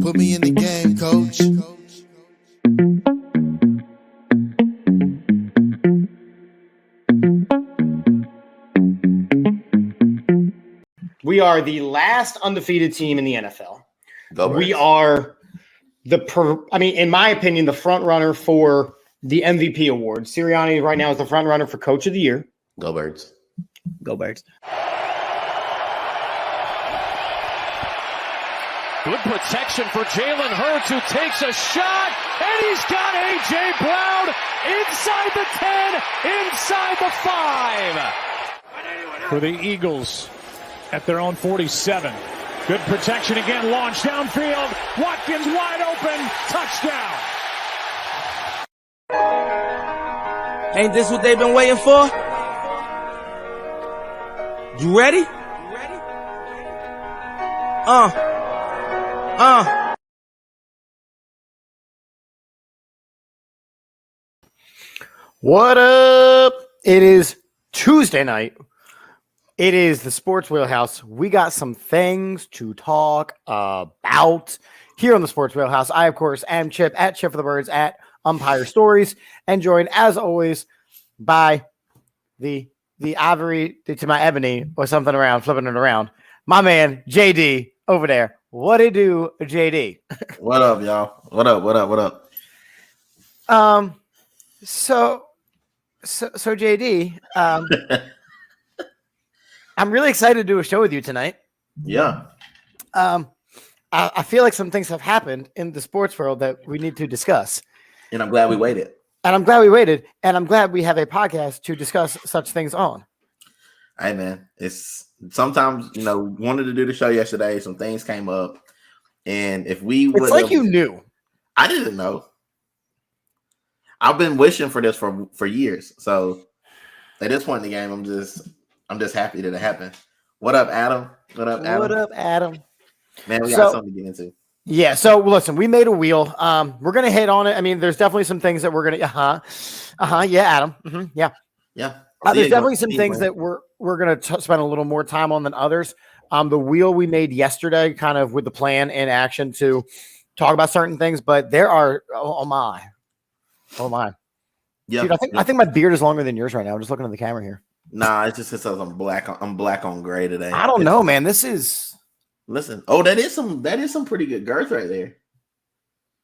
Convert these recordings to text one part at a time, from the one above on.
Put me in the game, coach. We are the last undefeated team in the NFL. We are in my opinion, the front runner for the MVP award. Sirianni right now is the front runner for Coach of the Year. Go Birds. Go Birds. Good protection for Jalen Hurts, who takes a shot, and he's got A.J. Brown inside the 10, inside the 5. For the Eagles at their own 47. Good protection again, launched downfield. Watkins wide open, touchdown. Ain't this what they've been waiting for? You ready? What up? It is Tuesday night. It is the Sports Wheelhouse. We got some things to talk about here on the Sports Wheelhouse. I, of course, am Chip at Chip for the Birds at Umpire Stories, and joined, as always, by the ivory to my ebony or something around, flipping it around. My man, JD, over there. What it do, JD? What up, y'all? What up? So JD, I'm really excited to do a show with you tonight. Yeah. I feel like some things have happened in the sports world that we need to discuss. And I'm glad we waited. And I'm glad we have a podcast to discuss such things on. Hey, man, it's sometimes, wanted to do the show yesterday. Some things came up. And if we would, it's like you knew. I didn't know. I've been wishing for this for years. So at this point in the game, I'm just happy that it happened. What up, Adam? What up, Adam? Man, we got something to get into. Yeah. So listen, we made a wheel. We're gonna hit on it. I mean, there's definitely some things that we're gonna. Yeah, Adam. Mm-hmm, yeah. There's definitely some things that we're gonna spend a little more time on than others. The wheel we made yesterday, kind of with the plan in action to talk about certain things, but there are. Oh my. Yeah. Dude, I think my beard is longer than yours right now. I'm just looking at the camera here. Nah, it's just because I'm black on gray today. I don't know, man. This is. Listen. Oh, that is some pretty good girth right there.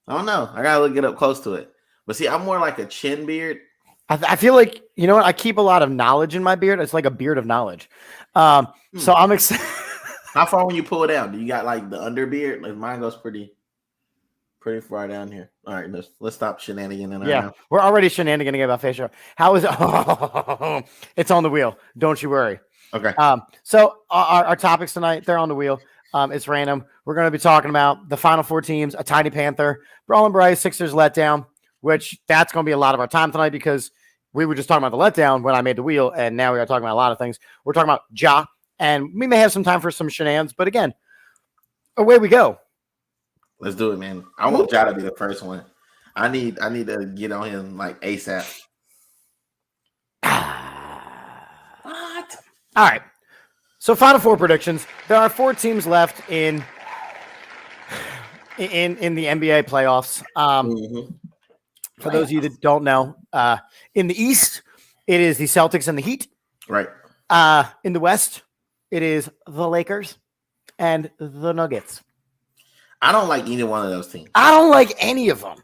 I don't know. I gotta look it up close to it. But see, I'm more like a chin beard. I feel like, you know what? I keep a lot of knowledge in my beard. It's like a beard of knowledge. So I'm excited. How far when you pull it down? Do you got like the under beard? Like mine goes pretty far down here. All right, let's stop shenaniganing. Yeah, we're already shenaniganing about facial. How is it? Oh, it's on the wheel. Don't you worry. Okay. So our topics tonight, they're on the wheel. It's random. We're going to be talking about the Final Four teams, a Tiny Panther, Brawl and Bryce, Sixers letdown, which that's going to be a lot of our time tonight because we were just talking about the letdown when I made the wheel, and now we are talking about a lot of things. We're talking about Ja, and we may have some time for some shenanigans, but again, away we go. Let's do it, man. I want Ja to be the first one. I need to get on him like ASAP. What? All right. So Final Four predictions. There are 4 teams left in the NBA playoffs. For those of you that don't know, in the East, it is the Celtics and the Heat. Right. In the West, it is the Lakers and the Nuggets. I don't like either one of those teams. I don't like any of them.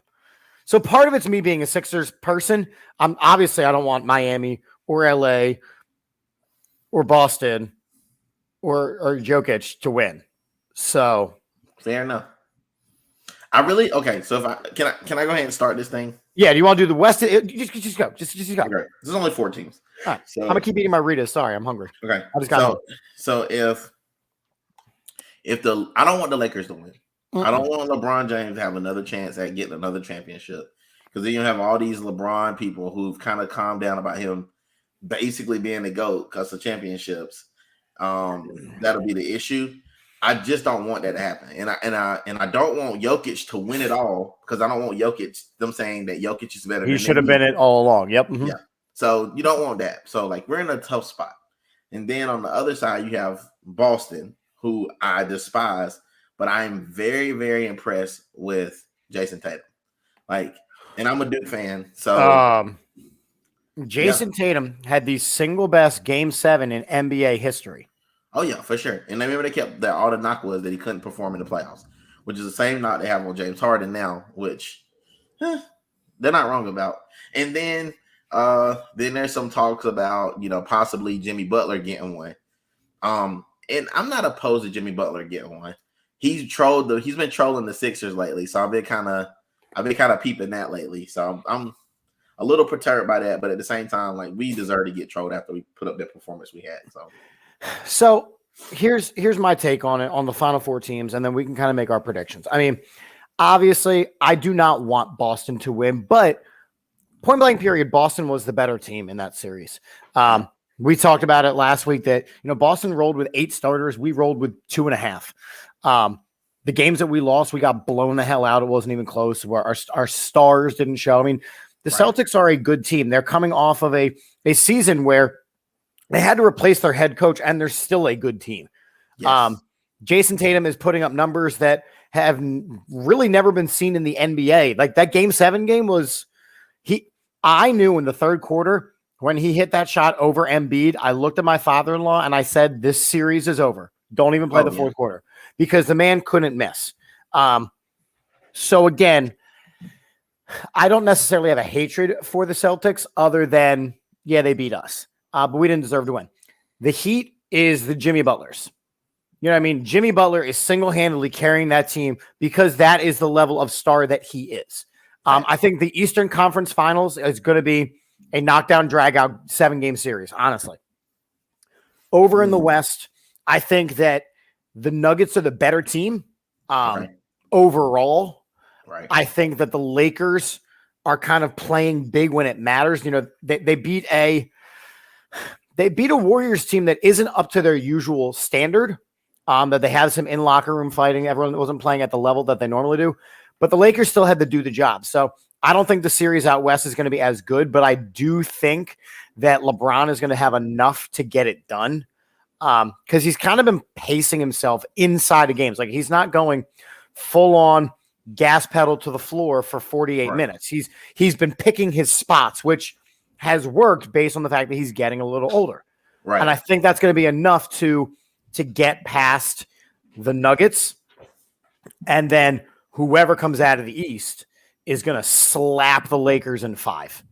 So part of it's me being a Sixers person. Obviously I don't want Miami or LA or Boston or Jokic to win. So fair enough. Okay. So can I go ahead and start this thing? Yeah. Do you want to do the West? Just go. Just go. Okay. There's only 4 teams. All right. So I'm gonna keep eating my Ritas. Sorry, I'm hungry. Okay. I just got so if I don't want the Lakers to win. I don't want LeBron James to have another chance at getting another championship because then you have all these LeBron people who've kind of calmed down about him basically being the GOAT because of championships. That'll be the issue. I just don't want that to happen, and I don't want Jokic to win it all because I don't want them saying that Jokic is better. He should have been it all along. Yep. Mm-hmm. Yeah. So you don't want that. So like we're in a tough spot, and then on the other side you have Boston, who I despise. but I'm very, very impressed with Jason Tatum. Like, and I'm a Duke fan, so Jason Tatum had the single best Game 7 in NBA history. Oh yeah, for sure. And I remember they kept that all the knock was that he couldn't perform in the playoffs, which is the same knock they have on James Harden now, which they're not wrong about. And then there's some talks about possibly Jimmy Butler getting one. And I'm not opposed to Jimmy Butler getting one. He's been trolling the Sixers lately, so I've been kind of peeping that lately. So I'm a little perturbed by that, but at the same time, like, we deserve to get trolled after we put up that performance we had. So here's my take on it, on the Final Four teams, and then we can kind of make our predictions. I mean, obviously, I do not want Boston to win, but point blank period, Boston was the better team in that series. We talked about it last week that Boston rolled with 8 starters. We rolled with 2.5. The games that we lost, we got blown the hell out. It wasn't even close. Where our stars didn't show. I mean, the Celtics are a good team. They're coming off of a season where they had to replace their head coach, and they're still a good team. Yes. Jason Tatum is putting up numbers that have really never been seen in the NBA. Like, that Game 7 game was I knew in the third quarter when he hit that shot over Embiid, I looked at my father-in-law and I said, this series is over. Don't even play the fourth quarter, because the man couldn't miss. So again, I don't necessarily have a hatred for the Celtics other than, they beat us. But we didn't deserve to win. The Heat is the Jimmy Butlers. You know what I mean? Jimmy Butler is single-handedly carrying that team because that is the level of star that he is. I think the Eastern Conference Finals is going to be a knockdown, drag-out 7-game series, honestly. Over in the West, I think that the Nuggets are the better team overall. Right. I think that the Lakers are kind of playing big when it matters. They beat a Warriors team that isn't up to their usual standard, that they have some in-locker room fighting. Everyone wasn't playing at the level that they normally do. But the Lakers still had to do the job. So I don't think the series out West is going to be as good, but I do think that LeBron is going to have enough to get it done, because he's kind of been pacing himself inside of games. Like, he's not going full-on gas pedal to the floor for 48 minutes. He's been picking his spots, which has worked based on the fact that he's getting a little older. Right. And I think that's going to be enough to get past the Nuggets. And then whoever comes out of the East is going to slap the Lakers in 5.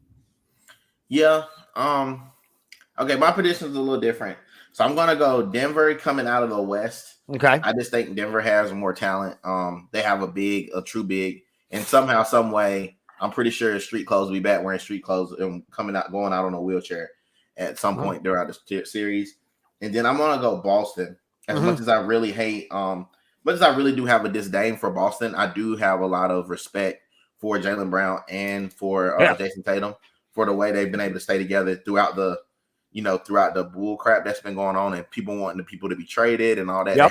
Yeah. Okay, my prediction is a little different. So I'm going to go Denver coming out of the West. Okay. I just think Denver has more talent. They have a true big, and somehow, some way, I'm pretty sure Street Clothes will be back wearing street clothes and going out on a wheelchair at some point during the series. And then I'm going to go Boston. As much as I really hate, much as I really do have a disdain for Boston, I do have a lot of respect for Jaylen Brown and for Jason Tatum for the way they've been able to stay together throughout the bull crap that's been going on and people wanting the people to be traded and all that. Yep.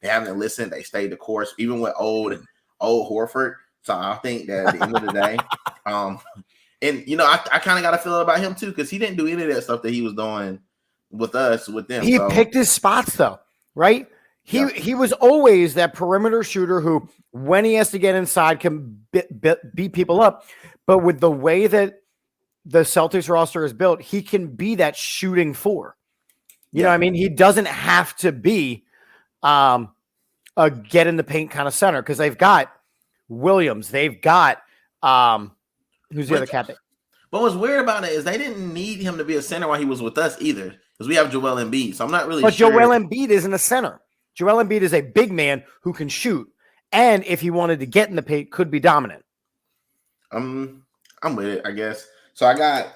They haven't listened. They stayed the course, even with old Horford. So I think that at the end of the day, and I kind of got a feeling about him too, because he didn't do any of that stuff that he was doing with them. He picked his spots though, right? He was always that perimeter shooter who, when he has to get inside, can beat people up. But with the way that the Celtics roster is built, he can be that shooting 4. You know what I mean? He doesn't have to be a get in the paint kind of center, because they've got Williams. They've got who's the other captain? But what's weird about it is they didn't need him to be a center while he was with us either, because we have Joel Embiid. So I'm not really sure. But Joel Embiid isn't a center. Joel Embiid is a big man who can shoot, and if he wanted to get in the paint, could be dominant. I'm with it, I guess. So I got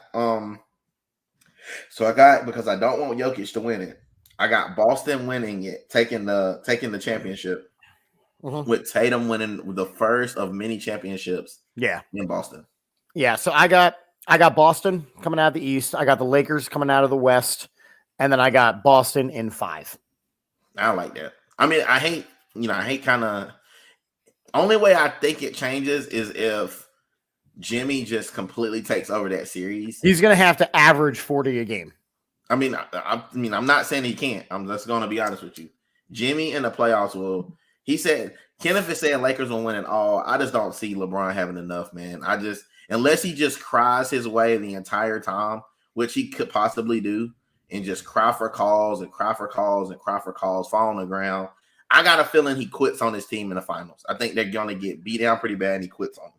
because I don't want Jokic to win it. I got Boston winning it, taking the championship, with Tatum winning the first of many championships. Yeah, in Boston. Yeah, so I got Boston coming out of the East. I got the Lakers coming out of the West, and then I got Boston in 5. I like that. I mean, I hate kind of. Only way I think it changes is if Jimmy just completely takes over that series. He's going to have to average 40 a game. I mean, I'm not saying he can't. I'm just going to be honest with you. Jimmy in the playoffs He said Kenneth is saying Lakers will win it all. I just don't see LeBron having enough, man. Unless he just cries his way the entire time, which he could possibly do, and just cry for calls and cry for calls and cry for calls, fall on the ground. I got a feeling he quits on his team in the finals. I think they're gonna get beat down pretty bad and he quits on them.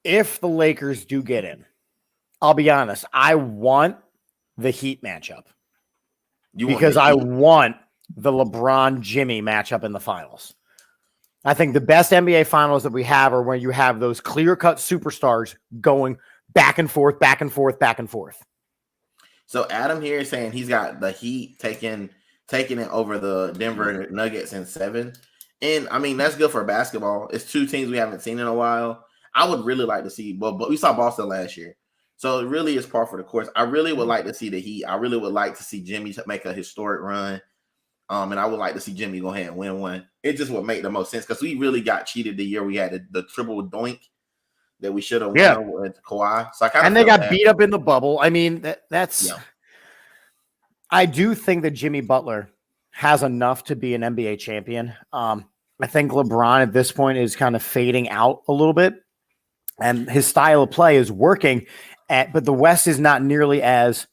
If the Lakers do get in, I'll be honest, I want the Heat matchup. I want the LeBron Jimmy matchup in the finals. I think the best NBA finals that we have are when you have those clear-cut superstars going back and forth, back and forth, back and forth. So Adam here is saying he's got the Heat taking it over the Denver Nuggets in 7. And I mean, that's good for basketball. It's two teams we haven't seen in a while. I would really like to see, but we saw Boston last year. So it really is par for the course. I really would like to see the Heat. I really would like to see Jimmy make a historic run. And I would like to see Jimmy go ahead and win one. It just would make the most sense because we really got cheated the year we had the triple doink that we should have won with Kawhi. So they got beat up in the bubble. I mean, that's. Yeah. I do think that Jimmy Butler has enough to be an NBA champion. I think LeBron at this point is kind of fading out a little bit, and his style of play is working. But the West is not nearly as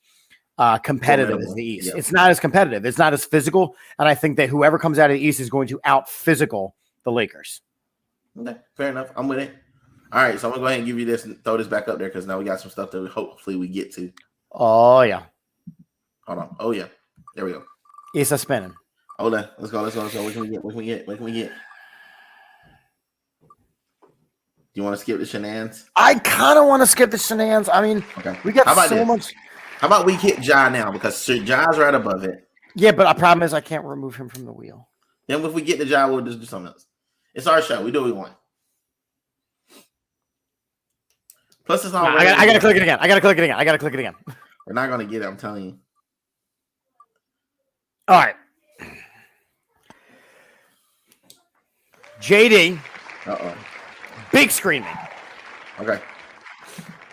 competitive as the East. Yep. It's not as competitive. It's not as physical. And I think that whoever comes out of the East is going to out physical the Lakers. Okay, fair enough. I'm with it. All right, so I'm going to go ahead and give you this and throw this back up there because now we got some stuff that hopefully we get to. Oh, yeah. Hold on. Oh, yeah. There we go. It's a spinning. Hold on. Let's go. What can we get? Do you want to skip the shenanigans? I kind of want to skip the shenanigans. I mean, okay. We got so much. How about we hit Ja now because Ja's right above it. Yeah, but the problem is I can't remove him from the wheel. Then if we get to Ja, we'll just do something else. It's our show. We do what we want. Plus, it's all. I gotta click it again. I gotta click it again. We're not gonna get it. I'm telling you. All right. JD. Big screaming. Okay.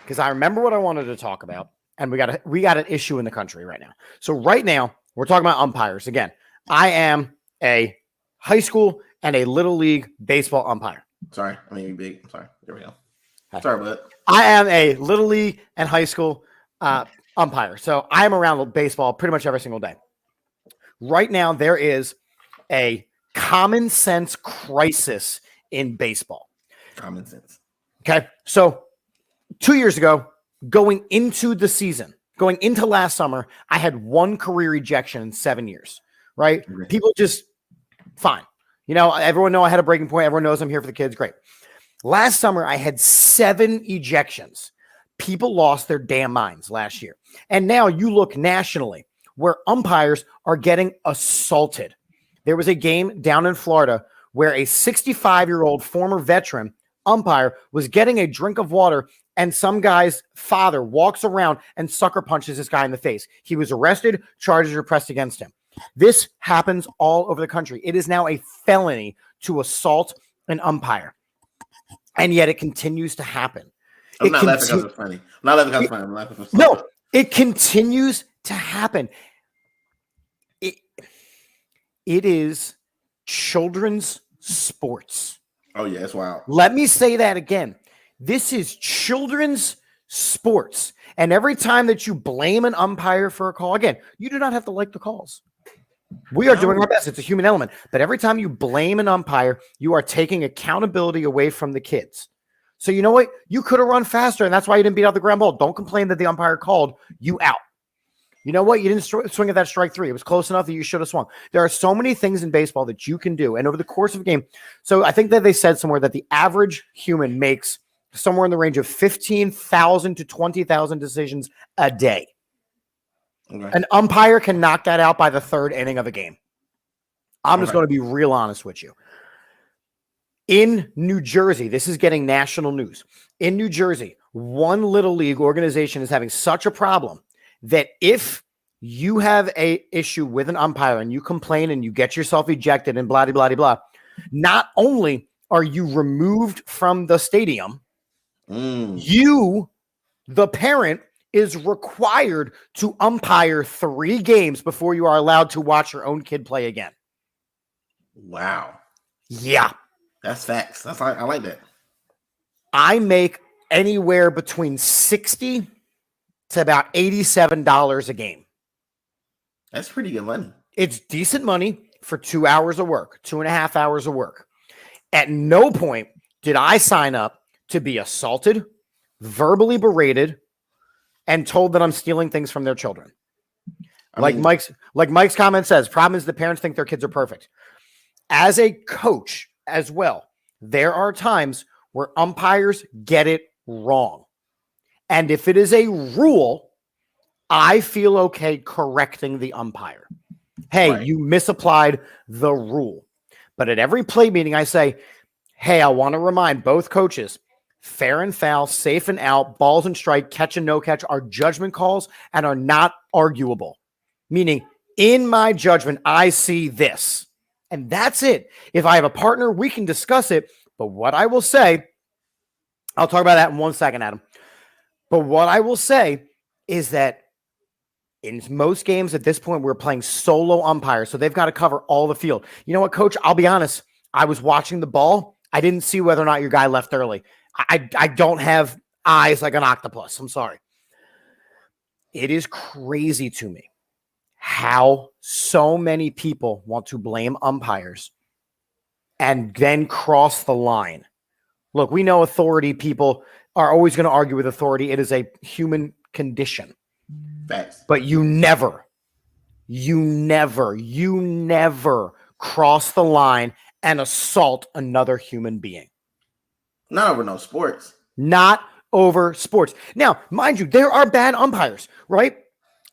Because I remember what I wanted to talk about, and we got an issue in the country right now. So right now we're talking about umpires again. I am a high school and a little league baseball umpire. Sorry, I mean big. I'm sorry. There we go. Sorry, bud. I am a little league and high school umpire. So I am around baseball pretty much every single day. Right now, there is a common sense crisis in baseball. Common sense. Okay. So 2 years ago, going into last summer, I had one career ejection in 7 years, right? Okay. People just fine. You know, everyone know I had a breaking point. Everyone knows I'm here for the kids. Great. Last summer, I had 7 ejections. People lost their damn minds last year. And now you look nationally where umpires are getting assaulted. There was a game down in Florida where a 65-year-old former veteran umpire was getting a drink of water and some guy's father walks around and sucker punches this guy in the face. He was arrested, charges are pressed against him. This happens all over the country. It is now a felony to assault an umpire. And yet it continues to happen. I'm not laughing because it's funny. I'm not laughing because it's funny. I'm laughing because no, it continues to happen. It is children's sports. Oh, yeah, it's wild. Let me say that again. This is children's sports. And every time that you blame an umpire for a call, again, you do not have to like the calls. We are doing our best. It's a human element. But every time you blame an umpire, you are taking accountability away from the kids. So you know what? You could have run faster, and that's why you didn't beat out the ground ball. Don't complain that the umpire called you out. You know what? You didn't swing at that strike 3. It was close enough that you should have swung. There are so many things in baseball that you can do. And over the course of a game, so I think that they said somewhere that the average human makes somewhere in the range of 15,000 to 20,000 decisions a day. Okay. An umpire can knock that out by the 3rd inning of a game. I'm just going to be real honest with you. In New Jersey, this is getting national news. In New Jersey, one little league organization is having such a problem that if you have a issue with an umpire and you complain and you get yourself ejected and blah, blah, blah, blah, not only are you removed from the stadium, you, the parent, is required to umpire 3 games before you are allowed to watch your own kid play again. Wow. Yeah. That's facts. I like that. I make anywhere between $60 to about $87 a game. That's pretty good money. It's decent money for 2 hours of work, 2.5 hours of work. At no point did I sign up to be assaulted, verbally berated, and told that I'm stealing things from their children. Mike's comment says, problem is the parents think their kids are perfect. As a coach as well, there are times where umpires get it wrong. And if it is a rule, I feel okay correcting the umpire. Hey, right. You misapplied the rule. But at every play meeting, I say, hey, I want to remind both coaches, fair and foul, safe and out, balls and strike, catch and no catch are judgment calls and are not arguable. Meaning, in my judgment, I see this. And that's it. If I have a partner, we can discuss it. But what I will say, I'll talk about that in 1 second, Adam. But what I will say is that in most games at this point, we're playing solo umpire. So they've got to cover all the field. You know what, coach? I'll be honest. I was watching the ball. I didn't see whether or not your guy left early. I don't have eyes like an octopus. I'm sorry. It is crazy to me how so many people want to blame umpires and then cross the line. Look, we know authority people are always going to argue with authority. It is a human condition. Facts. But you never cross the line and assault another human being. Not over no sports. Not over sports. Now, mind you, there are bad umpires, right?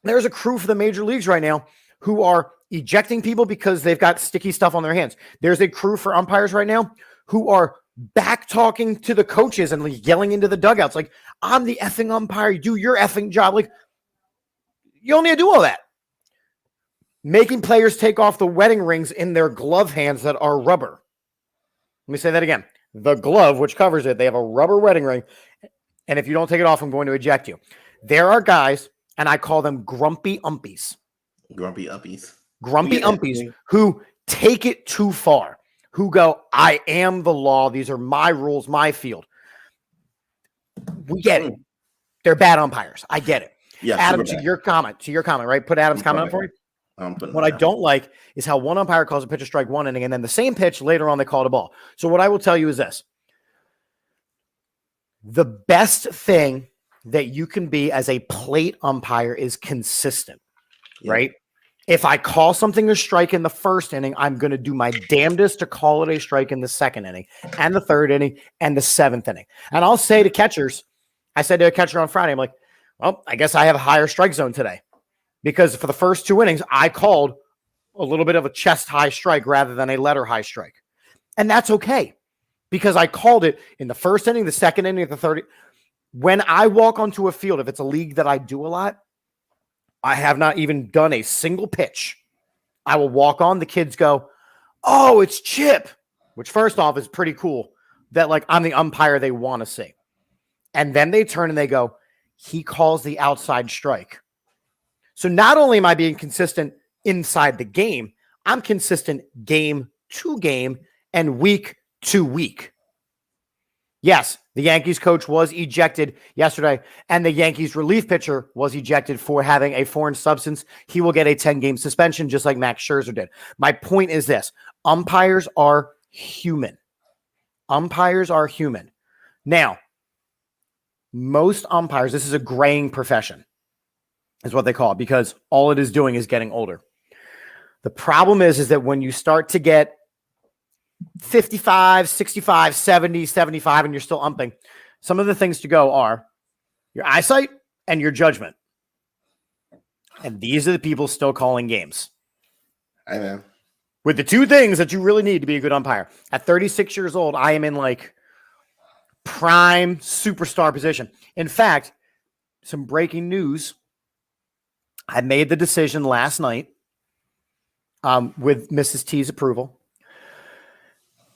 There's a crew for the major leagues right now who are ejecting people because they've got sticky stuff on their hands. There's a crew for umpires right now who are back talking to the coaches and like yelling into the dugouts. Like, I'm the effing umpire. You do your effing job. Like, you don't need to do all that. Making players take off the wedding rings in their glove hands that are rubber. Let me say that again. The glove, which covers it, they have a rubber wedding ring. And if you don't take it off, I'm going to eject you. There are guys, and I call them grumpy umpies. Grumpy umpies. Grumpy umpies who take it too far, who go, I am the law. These are my rules, my field. We get it. They're bad umpires. I get it. Yeah, Adam, to your comment, right? Put Adam's comment up for you. What I don't like is how one umpire calls a pitch a strike one inning, and then the same pitch later on they call it a ball. So what I will tell you is this. The best thing that you can be as a plate umpire is consistent, right? If I call something a strike in the first inning, I'm going to do my damnedest to call it a strike in the second inning and the third inning and the seventh inning. And I'll say to catchers, I said to a catcher on Friday, I'm like, well, I guess I have a higher strike zone today because for the first two innings, I called a little bit of a chest high strike rather than a letter high strike. And that's okay because I called it in the first inning, the second inning, the third. When I walk onto a field, if it's a league that I do a lot, I have not even done a single pitch. I will walk on. The kids go, oh, it's Chip, which first off is pretty cool that like I'm the umpire they want to see. And then they turn and they go, he calls the outside strike. So not only am I being consistent inside the game, I'm consistent game to game and week to week. Yes, the Yankees coach was ejected yesterday, and the Yankees relief pitcher was ejected for having a foreign substance. He will get a 10-game suspension, just like Max Scherzer did. My point is this. Umpires are human. Umpires are human. Now, most umpires, this is a graying profession, is what they call it, because all it is doing is getting older. The problem is that when you start to get 55, 65, 70, 75, and you're still umping, some of the things to go are your eyesight and your judgment. And these are the people still calling games. I know. With the two things that you really need to be a good umpire. At 36 years old, I am in like prime superstar position. In fact, some breaking news. I made the decision last night with Mrs. T's approval.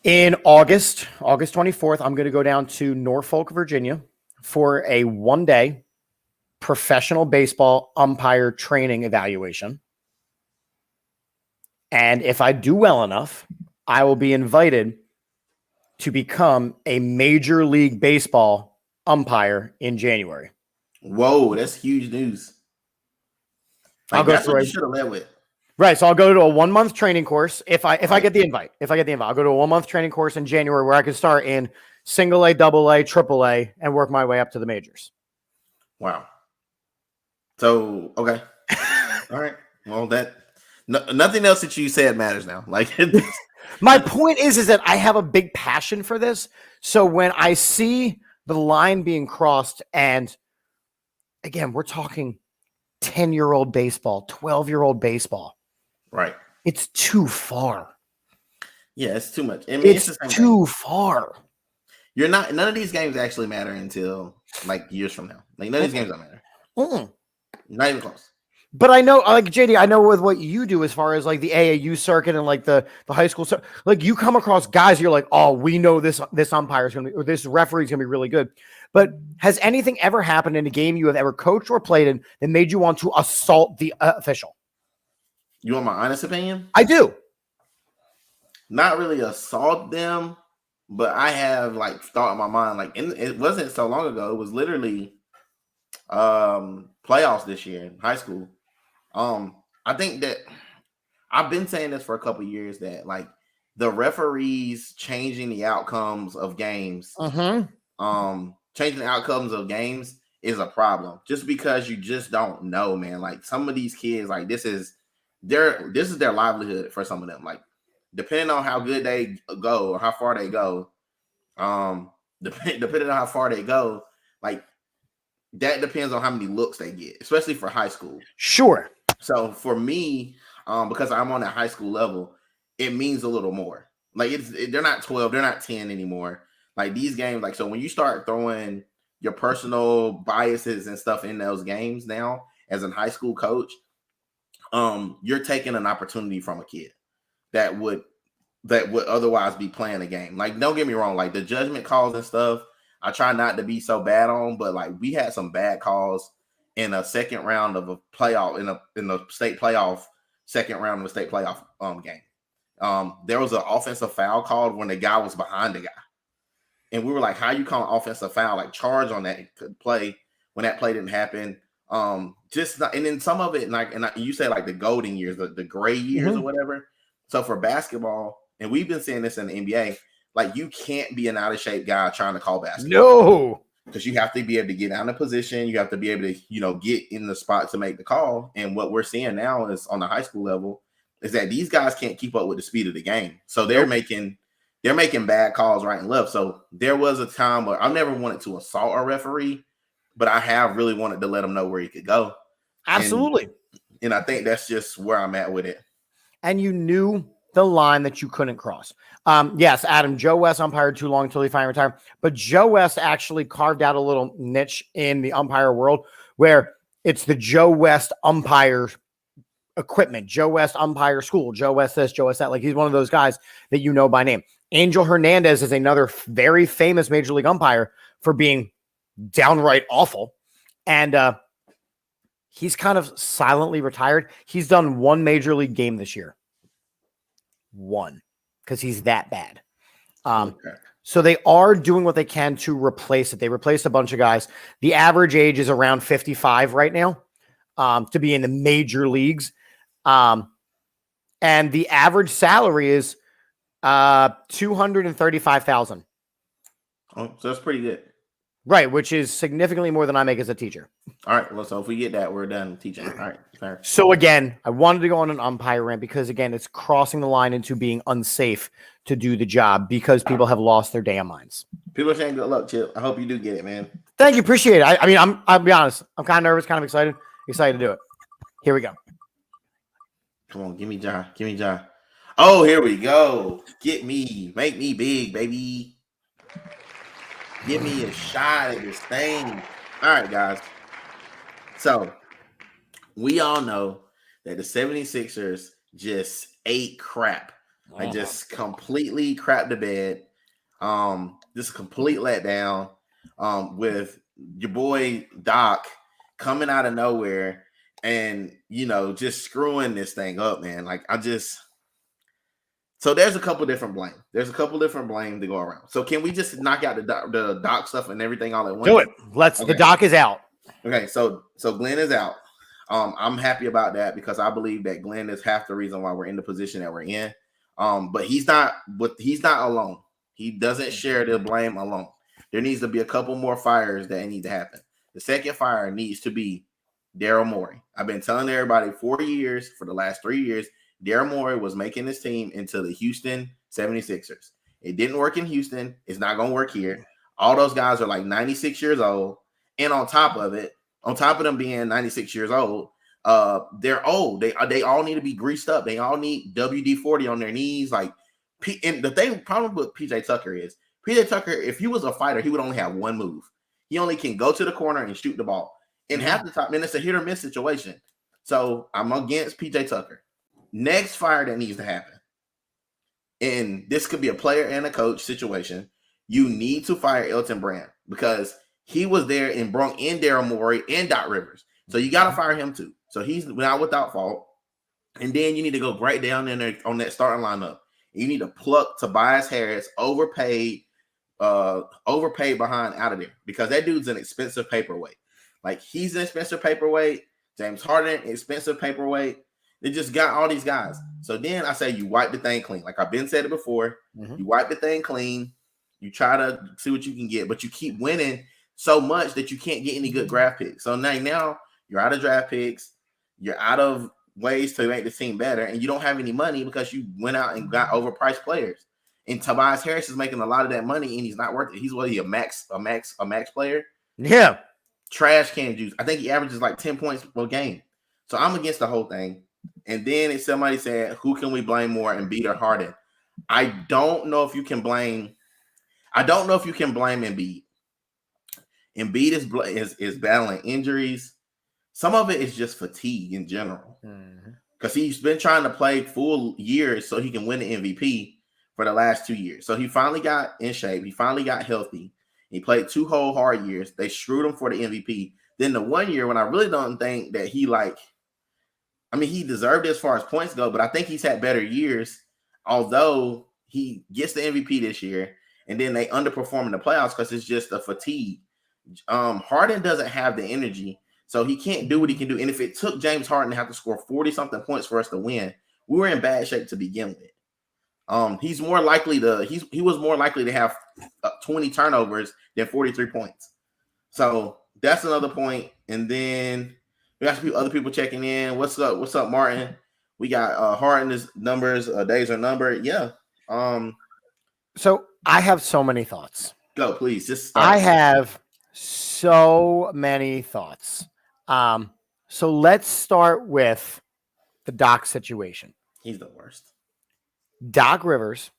In August 24th, I'm going to go down to Norfolk, Virginia for a one-day professional baseball umpire training evaluation. And if I do well enough, I will be invited to become a Major League Baseball umpire in January. Whoa, that's huge news. I'll go that's through what it. you should have led with. Right. So I'll go to a 1 month training course. If I get the invite, I'll go to a 1 month training course in January where I can start in single A, double A, triple A, and work my way up to the majors. Wow. So, okay. All right. Well, nothing else that you said matters now. Like, my point is that I have a big passion for this. So when I see the line being crossed, and again, we're talking 10-year-old baseball, 12-year-old baseball. Right. It's too far. Yeah, it's too much. I mean, It's the same too thing. far. None of these games actually matter until like years from now. Like, none of these games don't matter. Not even close. But I know, like JD, I know with what you do as far as like the AAU circuit and like the high school circuit, like you come across guys, you're like, oh, we know this umpire is going to be, or this referee is going to be really good. But has anything ever happened in a game you have ever coached or played in that made you want to assault the official? You want my honest opinion? I do. Not really assault them, but I have like thought in my mind, like, it wasn't so long ago. It was literally playoffs this year in high school. I think that I've been saying this for a couple of years that like the referees changing the outcomes of games, changing the outcomes of games is a problem. Just because you just don't know, man. Like some of these kids, like this is their livelihood for some of them. Like depending on how good they go or how far they go, depending on how far they go, like that depends on how many looks they get, especially for high school. Sure. So for me, because I'm on that high school level, it means a little more. Like they're not 12, they're not 10 anymore. Like these games, like so when you start throwing your personal biases and stuff in those games now as a high school coach, you're taking an opportunity from a kid that would otherwise be playing a game. Like don't get me wrong, like the judgment calls and stuff, I try not to be so bad on, but like we had some bad calls in a second round of a playoff in the state playoff, second round of a state playoff game. There was an offensive foul called when the guy was behind the guy. And we were like, how you call an offensive foul? Like charge on that play when that play didn't happen. And then some of it, and you say like the golden years, the gray years or whatever. So for basketball, and we've been seeing this in the NBA, like you can't be an out of shape guy trying to call basketball. No. Because you have to be able to get out of position. You have to be able to, get in the spot to make the call. And what we're seeing now is on the high school level is that these guys can't keep up with the speed of the game. So they're making bad calls right and left. So there was a time where I never wanted to assault a referee, but I have really wanted to let him know where he could go. Absolutely. And I think that's just where I'm at with it. And you knew the line that you couldn't cross. Yes, Adam, Joe West umpired too long until he finally retired. But Joe West actually carved out a little niche in the umpire world where it's the Joe West umpire equipment, Joe West umpire school, Joe West this, Joe West that. Like he's one of those guys that you know by name. Angel Hernandez is another very famous major league umpire for being downright awful. And he's kind of silently retired. He's done one major league game this year. One, because he's that bad. So they are doing what they can to replace it. They replaced a bunch of guys. The average age is around 55 right now to be in the major leagues. And the average salary is $235,000. Oh, so that's pretty good. Right, which is significantly more than I make as a teacher. All right, well, so if we get that, we're done teaching. All right, fair. So again, I wanted to go on an umpire rant because again, it's crossing the line into being unsafe to do the job because people have lost their damn minds. People are saying good luck, Chip. I hope you do get it, man. Thank you, appreciate it. I'll be honest, I'm kind of nervous, kind of excited to do it. Here we go. Come on, give me Ja. Oh, here we go. Get me, make me big, baby. Give me a shot at this thing. All right, guys. So we all know that the 76ers just ate crap. Like just completely crapped the bed. Just a complete letdown. With your boy Doc coming out of nowhere and just screwing this thing up, man. Like So there's a couple different blame. There's a couple different blame to go around. So can we just knock out the doc stuff and everything all at once? Do it. Let's. Okay. The doc is out. Okay, so Glenn is out. I'm happy about that because I believe that Glenn is half the reason why we're in the position that we're in. But he's not alone. He doesn't share the blame alone. There needs to be a couple more fires that need to happen. The second fire needs to be Daryl Morey. I've been telling everybody for the last 3 years, Daryl Morey was making this team into the Houston 76ers. It didn't work in Houston. It's not going to work here. All those guys are like 96 years old. And on top of them being 96 years old, they're old. They all need to be greased up. They all need WD-40 on their knees. Like, and the problem with PJ Tucker is, PJ Tucker, if he was a fighter, he would only have one move. He only can go to the corner and shoot the ball. And half the time, it's a hit or miss situation. So I'm against PJ Tucker. Next fire that needs to happen, and this could be a player and a coach situation, you need to fire Elton Brand because he was there and brought in Daryl Morey and Doc Rivers. So you got to fire him too. So he's not without fault. And then you need to go right down in there on that starting lineup. You need to pluck Tobias Harris, overpaid behind out of there because that dude's an expensive paperweight. Like, he's an expensive paperweight. James Harden, expensive paperweight. They just got all these guys. So then I say you wipe the thing clean. Like I've been said it before. You wipe the thing clean. You try to see what you can get, but you keep winning so much that you can't get any good draft picks. So now you're out of draft picks. You're out of ways to make the team better, and you don't have any money because you went out and got overpriced players. And Tobias Harris is making a lot of that money, and he's not worth it. He's a max player. Yeah. Trash can juice. I think he averages like 10 points per game. So I'm against the whole thing. And then if somebody said, who can we blame more, Embiid or Harden? I don't know if you can blame Embiid. Embiid is battling injuries. Some of it is just fatigue in general. Because he's been trying to play full years so he can win the MVP for the last 2 years. So he finally got in shape. He finally got healthy. He played 2 whole hard years. They screwed him for the MVP. Then the 1 year when I really don't think that he deserved it as far as points go, but I think he's had better years, although he gets the MVP this year, and then they underperform in the playoffs because it's just a fatigue. Harden doesn't have the energy, so he can't do what he can do. And if it took James Harden to have to score 40-something points for us to win, we were in bad shape to begin with. He was more likely to have 20 turnovers than 43 points. So that's another point. And then we got some other people checking in. What's up, Martin? We got Harden's numbers, days are numbered. Yeah. So I have so many thoughts. Go, please. Just start. I have so many thoughts. So let's start with the Doc situation. He's the worst. Doc Rivers,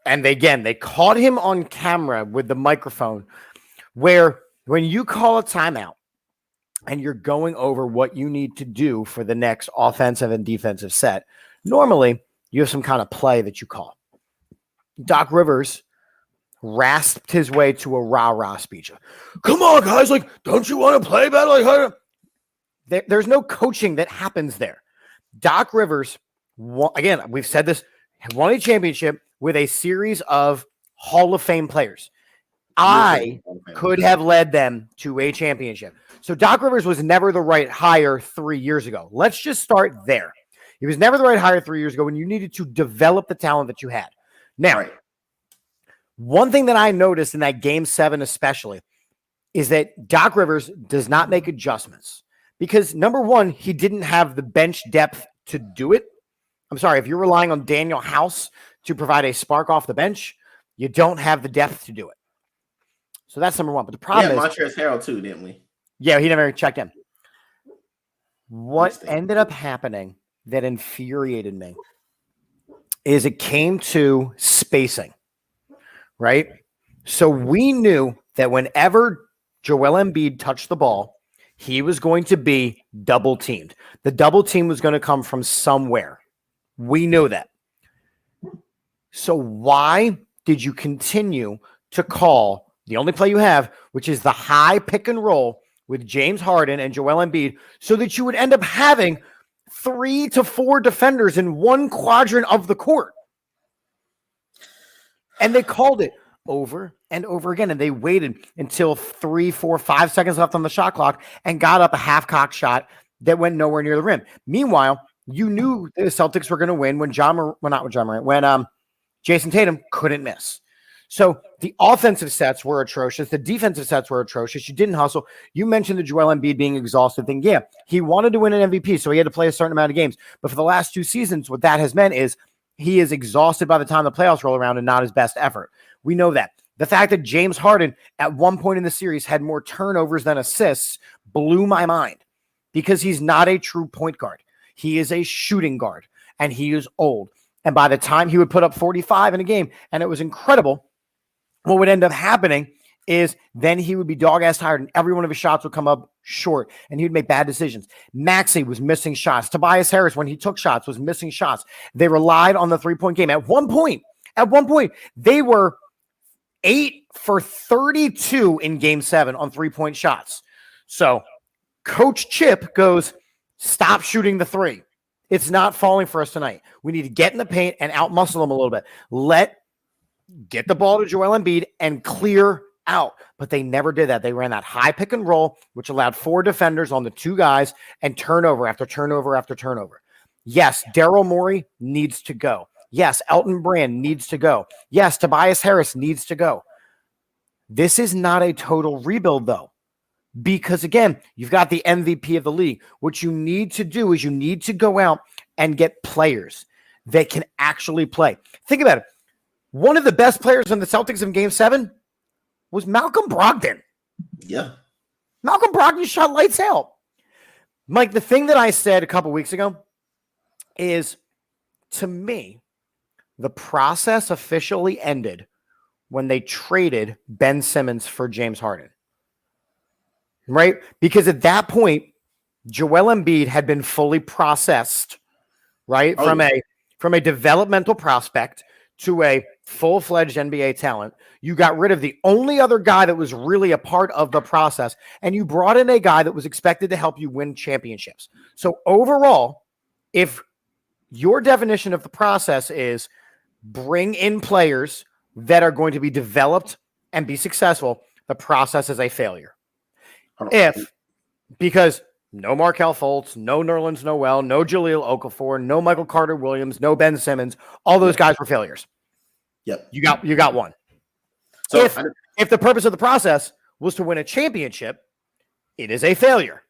and they caught him on camera with the microphone, where when you call a timeout and you're going over what you need to do for the next offensive and defensive set, normally you have some kind of play that you call. Doc Rivers rasped his way to a rah-rah speech. Come on, guys, like, don't you want to play better? Like, there's no coaching that happens there. Doc Rivers, again, we've said this, won a championship with a series of Hall of Fame players. I could have led them to a championship. So Doc Rivers was never the right hire 3 years ago. Let's just start there. He was never the right hire 3 years ago when you needed to develop the talent that you had. Now, one thing that I noticed in that Game 7 especially is that Doc Rivers does not make adjustments because, number one, he didn't have the bench depth to do it. I'm sorry, if you're relying on Daniel House to provide a spark off the bench, you don't have the depth to do it. So that's number one. But the problem is Montrezl Harrell too, didn't we? Yeah, he never checked in. What ended up happening that infuriated me is it came to spacing, right? So we knew that whenever Joel Embiid touched the ball, he was going to be double teamed. The double team was going to come from somewhere. We knew that. So why did you continue to call the only play you have, which is the high pick and roll with James Harden and Joel Embiid, so that you would end up having 3 to 4 defenders in one quadrant of the court? And they called it over and over again. And they waited until 3, 4, 5 seconds left on the shot clock and got up a half-cocked shot that went nowhere near the rim. Meanwhile, you knew the Celtics were going to win when when Jason Tatum couldn't miss. So the offensive sets were atrocious. The defensive sets were atrocious. You didn't hustle. You mentioned the Joel Embiid being exhausted thing. Yeah, he wanted to win an MVP, so he had to play a certain amount of games. But for the last 2 seasons, what that has meant is he is exhausted by the time the playoffs roll around and not his best effort. We know that. The fact that James Harden at one point in the series had more turnovers than assists blew my mind because he's not a true point guard. He is a shooting guard, and he is old. And by the time he would put up 45 in a game, and it was incredible, what would end up happening is then he would be dog-ass tired, and every one of his shots would come up short, and he would make bad decisions. Maxey was missing shots. Tobias Harris, when he took shots, was missing shots. They relied on the three-point game. At one point, they were 8 for 32 in Game 7 on three-point shots. So Coach Chip goes, stop shooting the three. It's not falling for us tonight. We need to get in the paint and out-muscle them a little bit. Get the ball to Joel Embiid and clear out. But they never did that. They ran that high pick and roll, which allowed 4 defenders on the 2 guys and turnover after turnover after turnover. Yes, Daryl Morey needs to go. Yes, Elton Brand needs to go. Yes, Tobias Harris needs to go. This is not a total rebuild, though, because, again, you've got the MVP of the league. What you need to do is you need to go out and get players that can actually play. Think about it. One of the best players in the Celtics in Game 7 was Malcolm Brogdon. Yeah. Malcolm Brogdon shot lights out. Mike, the thing that I said a couple weeks ago is, to me, the process officially ended when they traded Ben Simmons for James Harden. Right? Because at that point, Joel Embiid had been fully processed, right? From a developmental prospect to a full-fledged NBA talent. You got rid of the only other guy that was really a part of the process, and you brought in a guy that was expected to help you win championships. So overall, if your definition of the process is bring in players that are going to be developed and be successful, the process is a failure. Because no Markelle Fultz, no Nerlens Noel, no Jahlil Okafor, no Michael Carter-Williams, no Ben Simmons, all those guys were failures. Yep. You got one. So if the purpose of the process was to win a championship, it is a failure.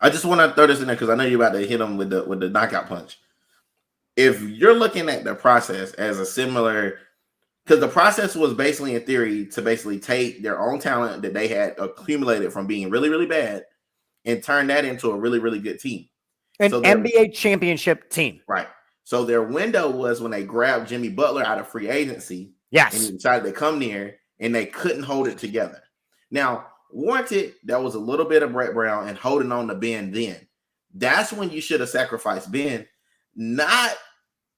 I just want to throw this in there because I know you're about to hit them with the knockout punch. If you're looking at the process as a similar, because the process was basically in theory to basically take their own talent that they had accumulated from being really, really bad and turn that into a really, really good team. An NBA championship team. Right. So their window was when they grabbed Jimmy Butler out of free agency. Yes. And he decided to come near and they couldn't hold it together. Now, warranted, that was a little bit of Brett Brown and holding on to Ben then. That's when you should have sacrificed Ben, not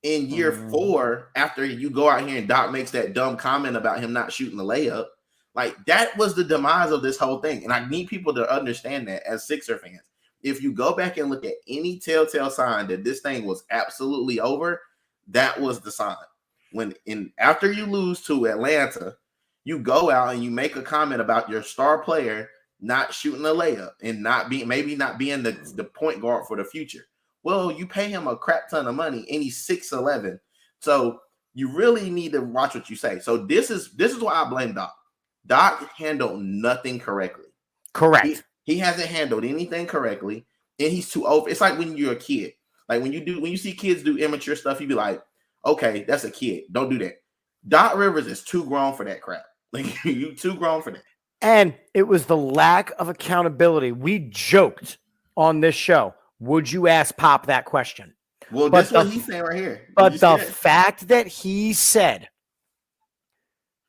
in year 4 after you go out here and Doc makes that dumb comment about him not shooting the layup. Like, that was the demise of this whole thing. And I need people to understand that as Sixer fans. If you go back and look at any telltale sign that this thing was absolutely over, that was the sign. After you lose to Atlanta, you go out and you make a comment about your star player not shooting a layup and not being the point guard for the future. Well, you pay him a crap ton of money and he's 6'11". So you really need to watch what you say. So this is why I blame Doc. Doc handled nothing correctly. Correct. He hasn't handled anything correctly, and he's too over. It's like when you're a kid. Like when you see kids do immature stuff, you be like, okay, that's a kid. Don't do that. Doc Rivers is too grown for that crap. Like, you too grown for that. And it was the lack of accountability. We joked on this show. Would you ask Pop that question? Well, that's what he's saying right here. But the fact that he said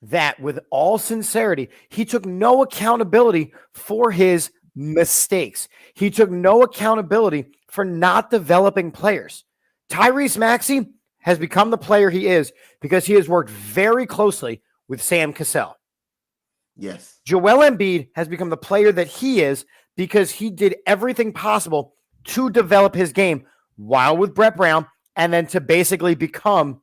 that with all sincerity, he took no accountability for his mistakes. He took no accountability for not developing players. Tyrese Maxey has become the player he is because he has worked very closely with Sam Cassell. Yes. Joel Embiid has become the player that he is because he did everything possible to develop his game while with Brett Brown and then to basically become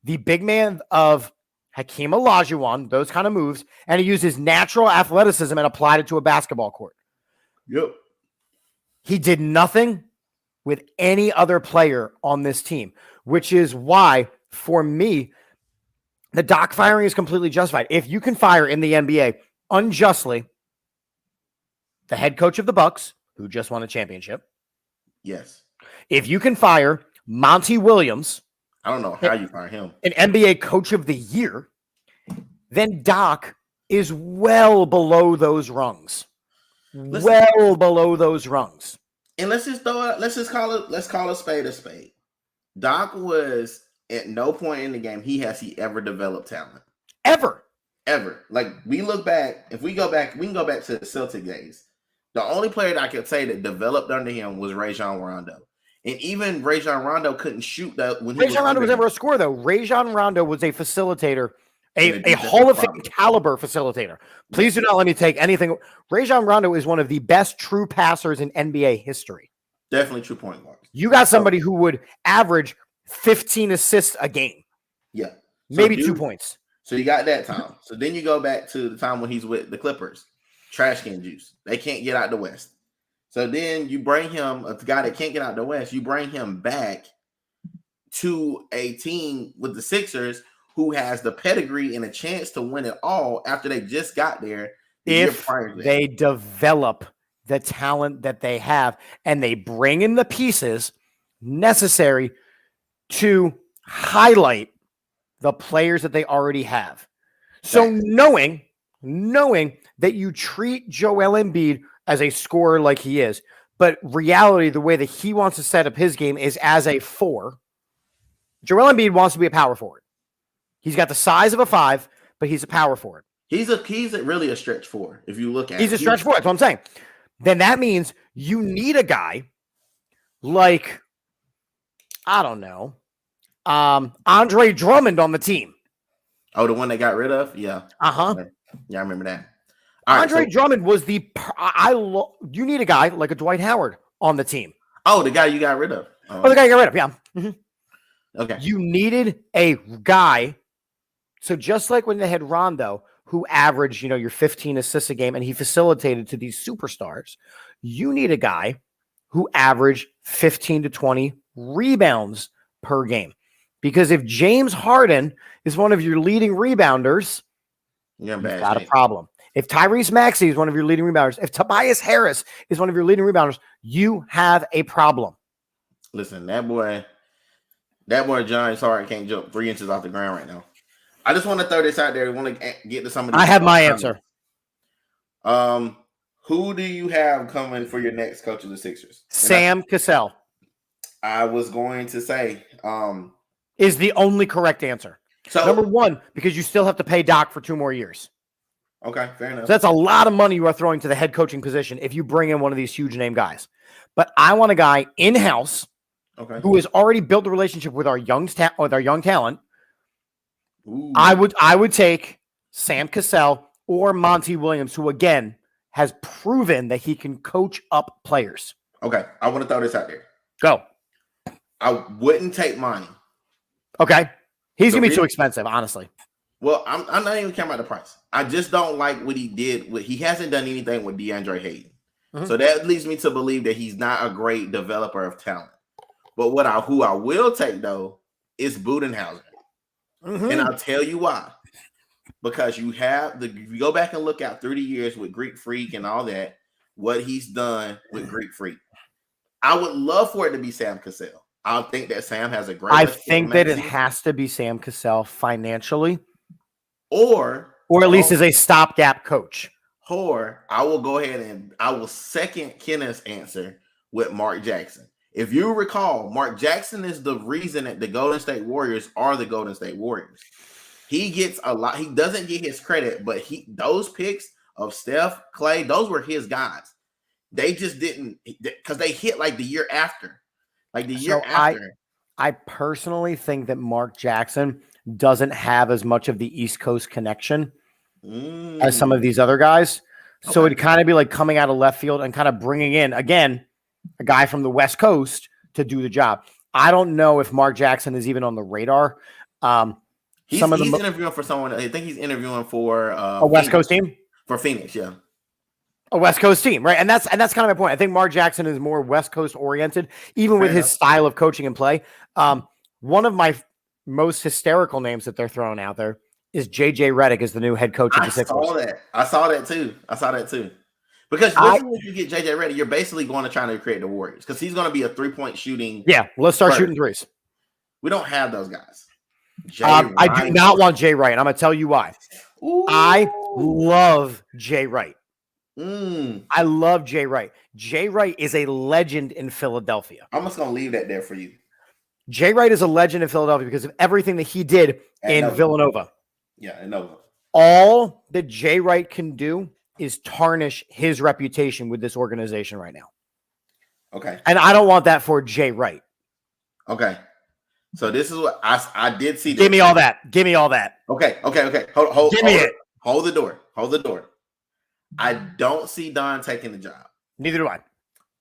the big man of Hakeem Olajuwon, those kind of moves, and he used his natural athleticism and applied it to a basketball court. Yep. He did nothing with any other player on this team, which is why, for me, the Doc firing is completely justified. If you can fire in the NBA unjustly the head coach of the Bucks, who just won a championship, Yes. if you can fire Monty Williams, I don't know how you fire him. an NBA coach of the year, then Doc is well below those rungs. Well below those rungs. And let's call a spade a spade. Doc was at no point in the game has he ever developed talent. Ever. Like we look back, if we go back, we can go back to the Celtic days. The only player that I could say that developed under him was Rajon Rondo. And even Rajon Rondo couldn't shoot that when Rajon Rondo was never a scorer, though. Rajon Rondo was a facilitator, a Hall of Fame caliber facilitator. Please do not let me take anything. Rajon Rondo is one of the best true passers in NBA history. Definitely true point guard. You got somebody who would average 15 assists a game. Yeah. Maybe 2 points. So you got that time. So then you go back to the time when he's with the Clippers. Trash can juice. They can't get out the West. So then you bring him, a guy that can't get out the West, you bring him back to a team with the Sixers who has the pedigree and a chance to win it all after they just got there. If they develop the talent that they have and they bring in the pieces necessary to highlight the players that they already have. So knowing that you treat Joel Embiid as a scorer like he is, but reality, the way that he wants to set up his game is as a 4. Joel Embiid wants to be a power forward. He's got the size of a 5, but he's a power forward. He's really a stretch 4. If you look at he's a stretch 4. That's what I'm saying. Then that means you need a guy like, I don't know, Andre Drummond on the team. Oh, the one they got rid of? Yeah. Uh-huh. Yeah, I remember that. Andre Drummond was you need a guy like a Dwight Howard on the team. Oh, the guy you got rid of. The guy you got rid of, yeah. Mm-hmm. Okay. You needed a guy. So just like when they had Rondo, who averaged, your 15 assists a game, and he facilitated to these superstars, you need a guy who averaged 15 to 20 rebounds per game. Because if James Harden is one of your leading rebounders, you've got a problem. If Tyrese Maxey is one of your leading rebounders, if Tobias Harris is one of your leading rebounders, you have a problem. Listen, that boy John Harden can't jump 3 inches off the ground right now. I just want to throw this out there. I want to get to some of these. I have my answer. Who do you have coming for your next coach of the Sixers? Sam Cassell. I was going to say is the only correct answer. So number 1, because you still have to pay Doc for 2 more years. Okay, fair enough. So that's a lot of money you are throwing to the head coaching position if you bring in one of these huge name guys. But I want a guy in-house who has already built a relationship with our young talent. Ooh. I would take Sam Cassell or Monty Williams, who again has proven that he can coach up players. Okay, I want to throw this out there. Go. I wouldn't take Monty. Okay, he's gonna be too expensive, honestly. Well, I'm not even caring about the price. I just don't like what he did. He hasn't done anything with DeAndre Hayden. Mm-hmm. So that leads me to believe that he's not a great developer of talent. But who I will take, though, is Budenholzer. Mm-hmm. And I'll tell you why. Because you go back and look out 30 years with Greek Freak and all that, what he's done with Greek Freak. I would love for it to be Sam Cassell. I think that Sam has a great. I think that it has to be Sam Cassell financially. Or at least as a stopgap coach. Or I will go ahead and I will second Kenneth's answer with Mark Jackson. If you recall, Mark Jackson is the reason that the Golden State Warriors are the Golden State Warriors. He gets a lot. He doesn't get his credit, but those picks of Steph, Clay, those were his guys. They just didn't, because they hit like the year after. I personally think that Mark Jackson doesn't have as much of the East Coast connection as some of these other guys. Okay. So it'd kind of be like coming out of left field and kind of bringing in, again, a guy from the West Coast to do the job. I don't know if Mark Jackson is even on the radar. He's interviewing for someone. I think he's interviewing for a West Coast team. For Phoenix, yeah. A West Coast team, right? And that's kind of my point. I think Mark Jackson is more West Coast oriented, even with his style of coaching and play. One of my most hysterical names that they're throwing out there is JJ Redick as the new head coach of the Sixers. I saw that too. Because if you get JJ Redick, you're basically going to try to create the Warriors because he's going to be a 3-point shooting. Yeah, let's start shooting threes. We don't have those guys. I do not want Jay Wright. I'm going to tell you why. Ooh. I love Jay Wright. Mm. I love Jay Wright. Jay Wright is a legend in Philadelphia. I'm just going to leave that there for you. Jay Wright is a legend in Philadelphia because of everything that he did in Villanova. Yeah, Nova. All that Jay Wright can do is tarnish his reputation with this organization right now. Okay. And I don't want that for Jay Wright. Okay. So this is what I did see. Give me all that. Okay. Give me it. Hold the door. I don't see Dawn taking the job. Neither do I.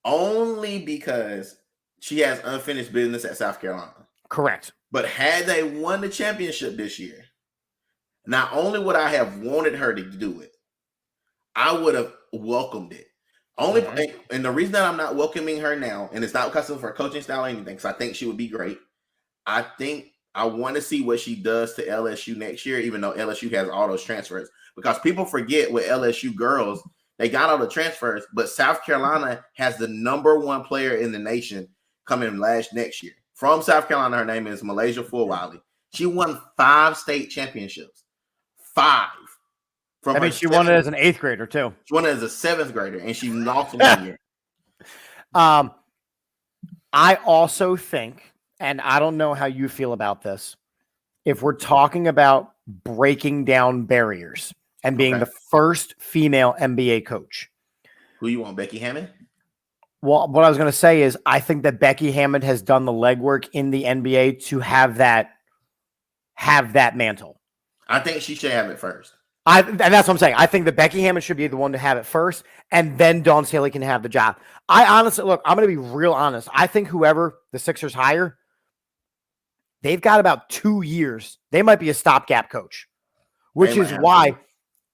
Only because she has unfinished business at South Carolina. Correct. But had they won the championship this year, not only would I have wanted her to do it, I would have welcomed it. And the reason that I'm not welcoming her now, and it's not because of her coaching style or anything, because I think she would be great. I think I want to see what she does to LSU next year, even though LSU has all those transfers. Because people forget with LSU girls, they got all the transfers, but South Carolina has the #1 player in the nation coming next year. From South Carolina, her name is Malaysia Fulwiley. She won 5 state championships. 5. She won it as an 8th grader, too. She won it as a 7th grader, and she lost 1 year. I also think, and I don't know how you feel about this, if we're talking about breaking down barriers and being the first female NBA coach. Who you want, Becky Hammond? Well, what I was going to say is I think that Becky Hammond has done the legwork in the NBA to have that mantle. I think she should have it first. And that's what I'm saying. I think that Becky Hammond should be the one to have it first, and then Dawn Staley can have the job. I honestly, look, I'm going to be real honest. I think whoever the Sixers hire, they've got about 2 years. They might be a stopgap coach, which is why.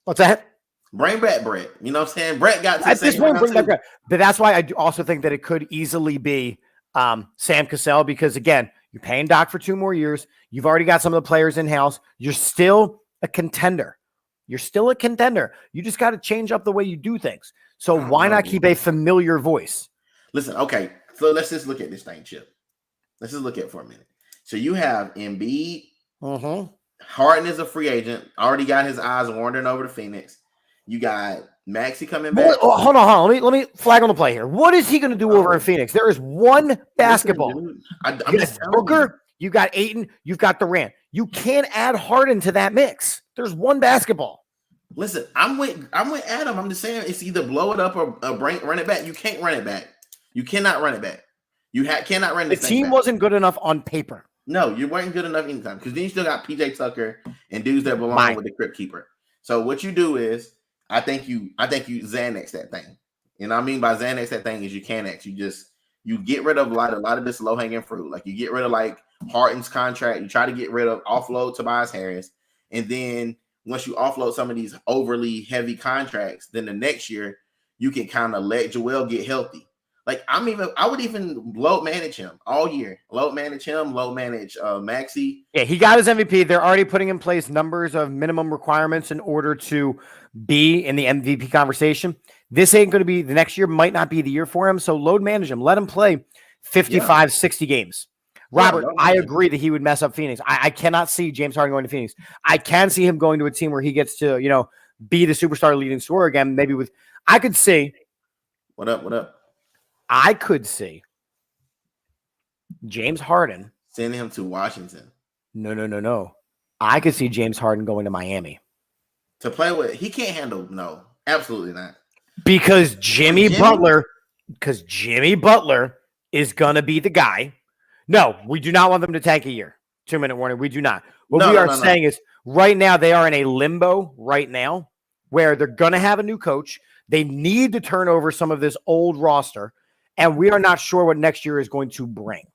What's that? Bring back Brett. You know what I'm saying? Brett got to at this point, bring back Brett. But that's why I also think that it could easily be Sam Cassell because, again, you're paying Doc for 2 more years. You've already got some of the players in-house. You're still a contender. You just got to change up the way you do things. So why not keep a familiar voice? Listen, okay. So let's just look at this thing, Chip. Let's just look at it for a minute. So you have Embiid. Harden is a free agent. Already got his eyes wandering over to Phoenix. You got Maxey coming back. Hold on. Let me flag on the play here. What is he going to do over in Phoenix? There is one basketball. You got Booker, you got Ayton, you've got Durant. You can't add Harden to that mix. There's one basketball. Listen, I'm with Adam. I'm just saying it's either blow it up or run it back. You can't run it back. You cannot run it back. You cannot run this thing back. The team wasn't good enough on paper. No, you weren't good enough anytime because then you still got PJ Tucker and dudes that belong with the Crypt Keeper. So what you do is I think you Xanax that thing. And I mean by Xanax that thing is you Xanax. You get rid of a lot of this low hanging fruit. Like you get rid of like Harden's contract. You try to get rid of offload Tobias Harris, and then once you offload some of these overly heavy contracts, then the next year you can kind of let Joel get healthy. Like I would even load manage him all year. Load manage Maxey. Yeah, he got his MVP. They're already putting in place numbers of minimum requirements in order to be in the MVP conversation. This ain't going to be the next year, might not be the year for him. So load manage him. Let him play 55, 60 games. Robert, I agree that he would mess up Phoenix. I cannot see James Harden going to Phoenix. I can see him going to a team where he gets to, be the superstar leading scorer again. Maybe I could see. What up? I could see James Harden sending him to Washington. No. I could see James Harden going to Miami to play with. He can't handle. No, absolutely not. Because Jimmy Butler is gonna be the guy. No, we do not want them to tank a year. 2-minute warning. We do not. What we are saying is right now they are in a limbo right now where they're gonna have a new coach. They need to turn over some of this old roster. And we are not sure what next year is going to bring.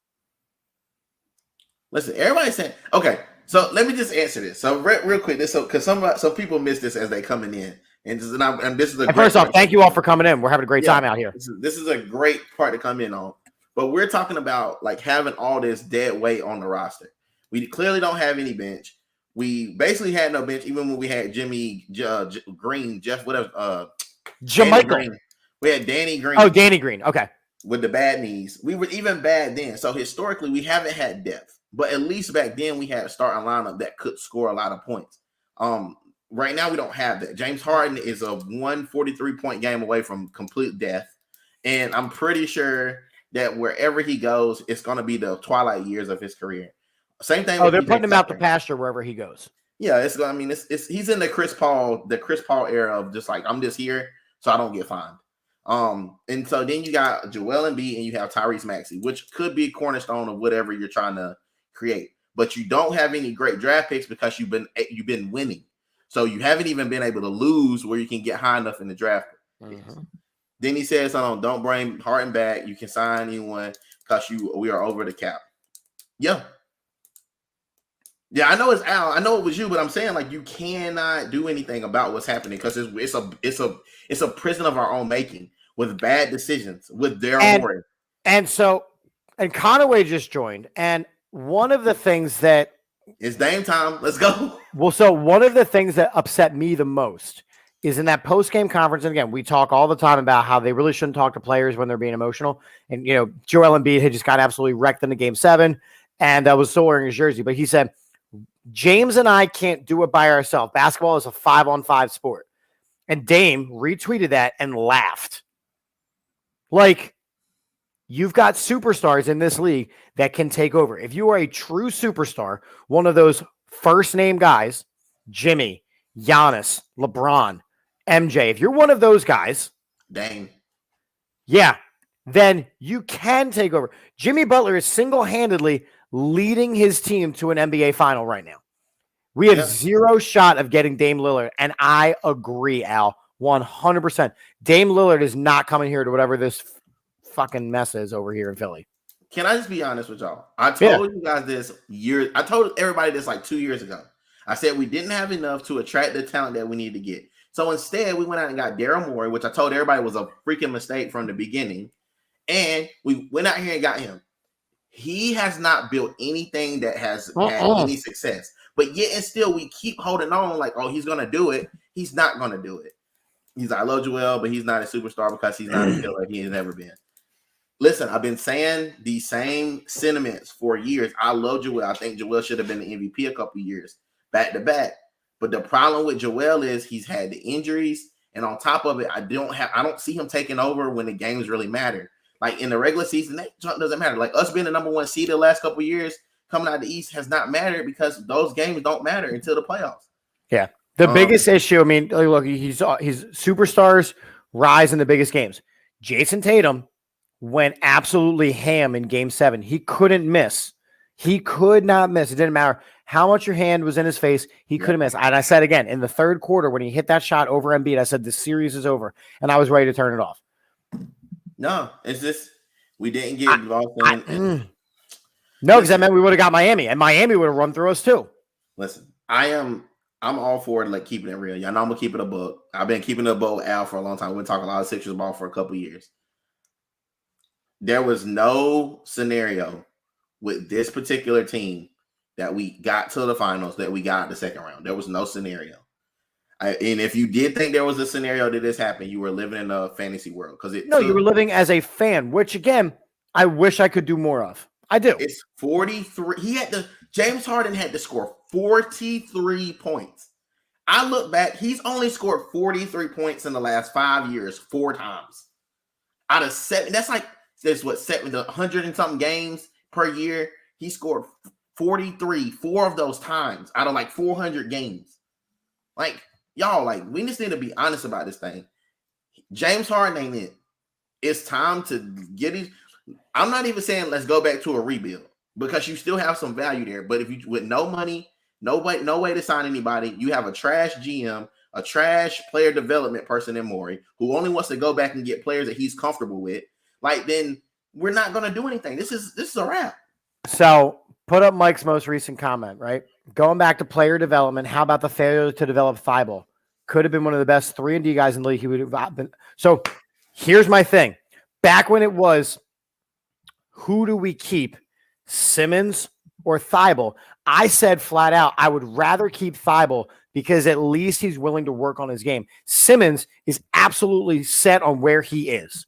Listen, everybody's saying, okay, So let me just answer this. So real quick, because some people miss this as they coming in, and this is a. And first off, thank you all for coming in. We're having a great time out here. This is a great part to come in on. But we're talking about like having all this dead weight on the roster. We clearly don't have any bench. We basically had no bench, even when we had Jimmy Green, Jeff, whatever. Jamaica. We had Danny Green. Oh, Danny Green. Okay. With the bad knees. We were even bad then. So historically, we haven't had depth. But at least back then, we had a starting lineup that could score a lot of points. Right now, we don't have that. James Harden is a 143-point game away from complete death. And I'm pretty sure that wherever he goes, it's going to be the twilight years of his career. Same thing. Oh, they're putting him out the pasture wherever he goes. Yeah, it's he's in the Chris Paul era of just like, I'm just here so I don't get fined. And so then you got Joel Embiid and you have Tyrese Maxey, which could be a cornerstone of whatever you're trying to create. But you don't have any great draft picks because you've been winning. So you haven't even been able to lose where you can get high enough in the draft. Mm-hmm. Then he says, don't bring Harden back. You can sign anyone because we are over the cap. Yeah. Yeah, I know it's Al. I know it was you, but I'm saying like you cannot do anything about what's happening because it's a prison of our own making with bad decisions with Daryl Morey. And Conaway just joined, and one of the things that it's Dame time. Let's go. Well, so one of the things that upset me the most is in that post-game conference, and again, we talk all the time about how they really shouldn't talk to players when they're being emotional. And Joel Embiid had just got absolutely wrecked in the Game 7, and was still wearing his jersey, but he said, James and I can't do it by ourselves. Basketball is a 5-on-5 sport. And Dame retweeted that and laughed. Like, you've got superstars in this league that can take over. If you are a true superstar, one of those first-name guys, Jimmy, Giannis, LeBron, MJ, if you're one of those guys, Dame. Yeah, then you can take over. Jimmy Butler is single-handedly leading his team to an NBA final right now. We have zero shot of getting Dame Lillard, and I agree, Al, 100%. Dame Lillard is not coming here to whatever this fucking mess is over here in Philly. Can I just be honest with y'all? I told you guys this I told everybody this like 2 years ago. I said we didn't have enough to attract the talent that we need to get. So instead, we went out and got Daryl Morey, which I told everybody was a freaking mistake from the beginning. And we went out here and got him. He has not built anything that has had any success. But yet and still, we keep holding on like, oh, he's going to do it. He's not going to do it. He's like, I love Joel, but he's not a superstar because he's not a killer. He has never been. Listen, I've been saying these same sentiments for years. I love Joel. I think Joel should have been the MVP a couple years back to back. But the problem with Joel is he's had the injuries. And on top of it, I don't see him taking over when the games really matter. Like in the regular season, that doesn't matter. Like us being the number one seed the last couple of years coming out of the East has not mattered because those games don't matter until the playoffs. Yeah. The biggest issue, I mean, look, he's superstars rise in the biggest games. Jason Tatum went absolutely ham in Game 7. He couldn't miss. He could not miss. It didn't matter how much your hand was in his face. He couldn't miss. And I said again, in the third quarter, when he hit that shot over Embiid, I said, the series is over. And I was ready to turn it off. No, it's just we didn't get involved in. No, because that meant we would have got Miami, and Miami would have run through us too. Listen, I'm all for like keeping it real. Y'all know I'm gonna keep it a book. I've been keeping it a book with Al for a long time. We've been talking a lot of Sixers ball for a couple of years. There was no scenario with this particular team that we got to the finals that we got the second round. There was no scenario. And if you did think there was a scenario that this happened, you were living in a fantasy world you were living as a fan, which again, I wish I could do more of. I do. It's 43. James Harden had to score 43 points. I look back, he's only scored 43 points in the last 5 years, 4 times. Out of 7, that's 100 and something games per year. He scored 43, 4 of those times out of like 400 games. Like, y'all, like, we just need to be honest about this thing. James Harden ain't it. It's time to get it. I'm not even saying let's go back to a rebuild because you still have some value there. But if you with no money, no way to sign anybody, you have a trash GM, a trash player development person in Morey who only wants to go back and get players that he's comfortable with. Like, then we're not going to do anything. This is a wrap. So put up Mike's most recent comment, right? Going back to player development, how about the failure to develop Thibault? Could have been one of the best 3-and-D guys in the league. He would have been. So here's my thing. Back when it was, who do we keep, Simmons or Thibault? I said flat out, I would rather keep Thibault because at least he's willing to work on his game. Simmons is absolutely set on where he is.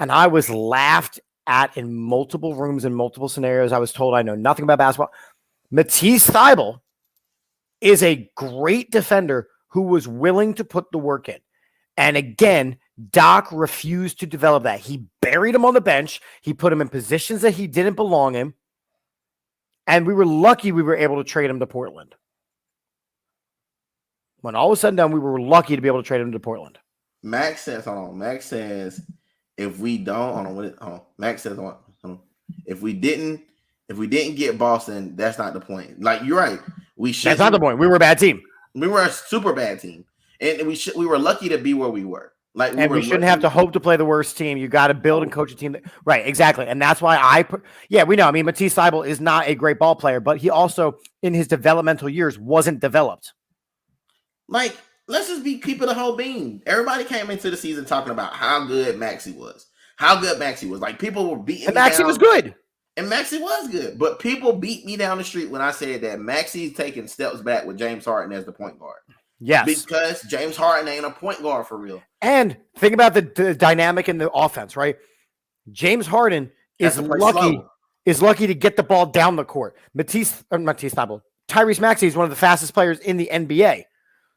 And I was laughed at in multiple rooms and multiple scenarios. I was told I know nothing about basketball. Matisse Thybulle is a great defender who was willing to put the work in. And again, Doc refused to develop that. He buried him on the bench. He put him in positions that he didn't belong in. And we were lucky we were able to trade him to Portland. When all was said and done, we were lucky to be able to trade him to Portland. Max says, if we don't, Max says, if we didn't get Boston, that's not the point. Like, you're right. That's not the point. We were a bad team. We were a super bad team. And we were lucky to be where we were. Like, we shouldn't have to hope to play the worst team. You got to build and coach a team. Right, exactly. And that's why we know. I mean, Matisse Thybulle is not a great ball player, but he also, in his developmental years, wasn't developed. Like, let's just keep it a whole bean. Everybody came into the season talking about how good Maxey was. Like, people were beating and Maxey was good. And Maxey was good. But people beat me down the street when I said that Maxey's taking steps back with James Harden as the point guard. Yes. Because James Harden ain't a point guard for real. And think about the dynamic in the offense, right? James Harden is lucky to get the ball down the court. Matisse Thybulle. Tyrese Maxey is one of the fastest players in the NBA.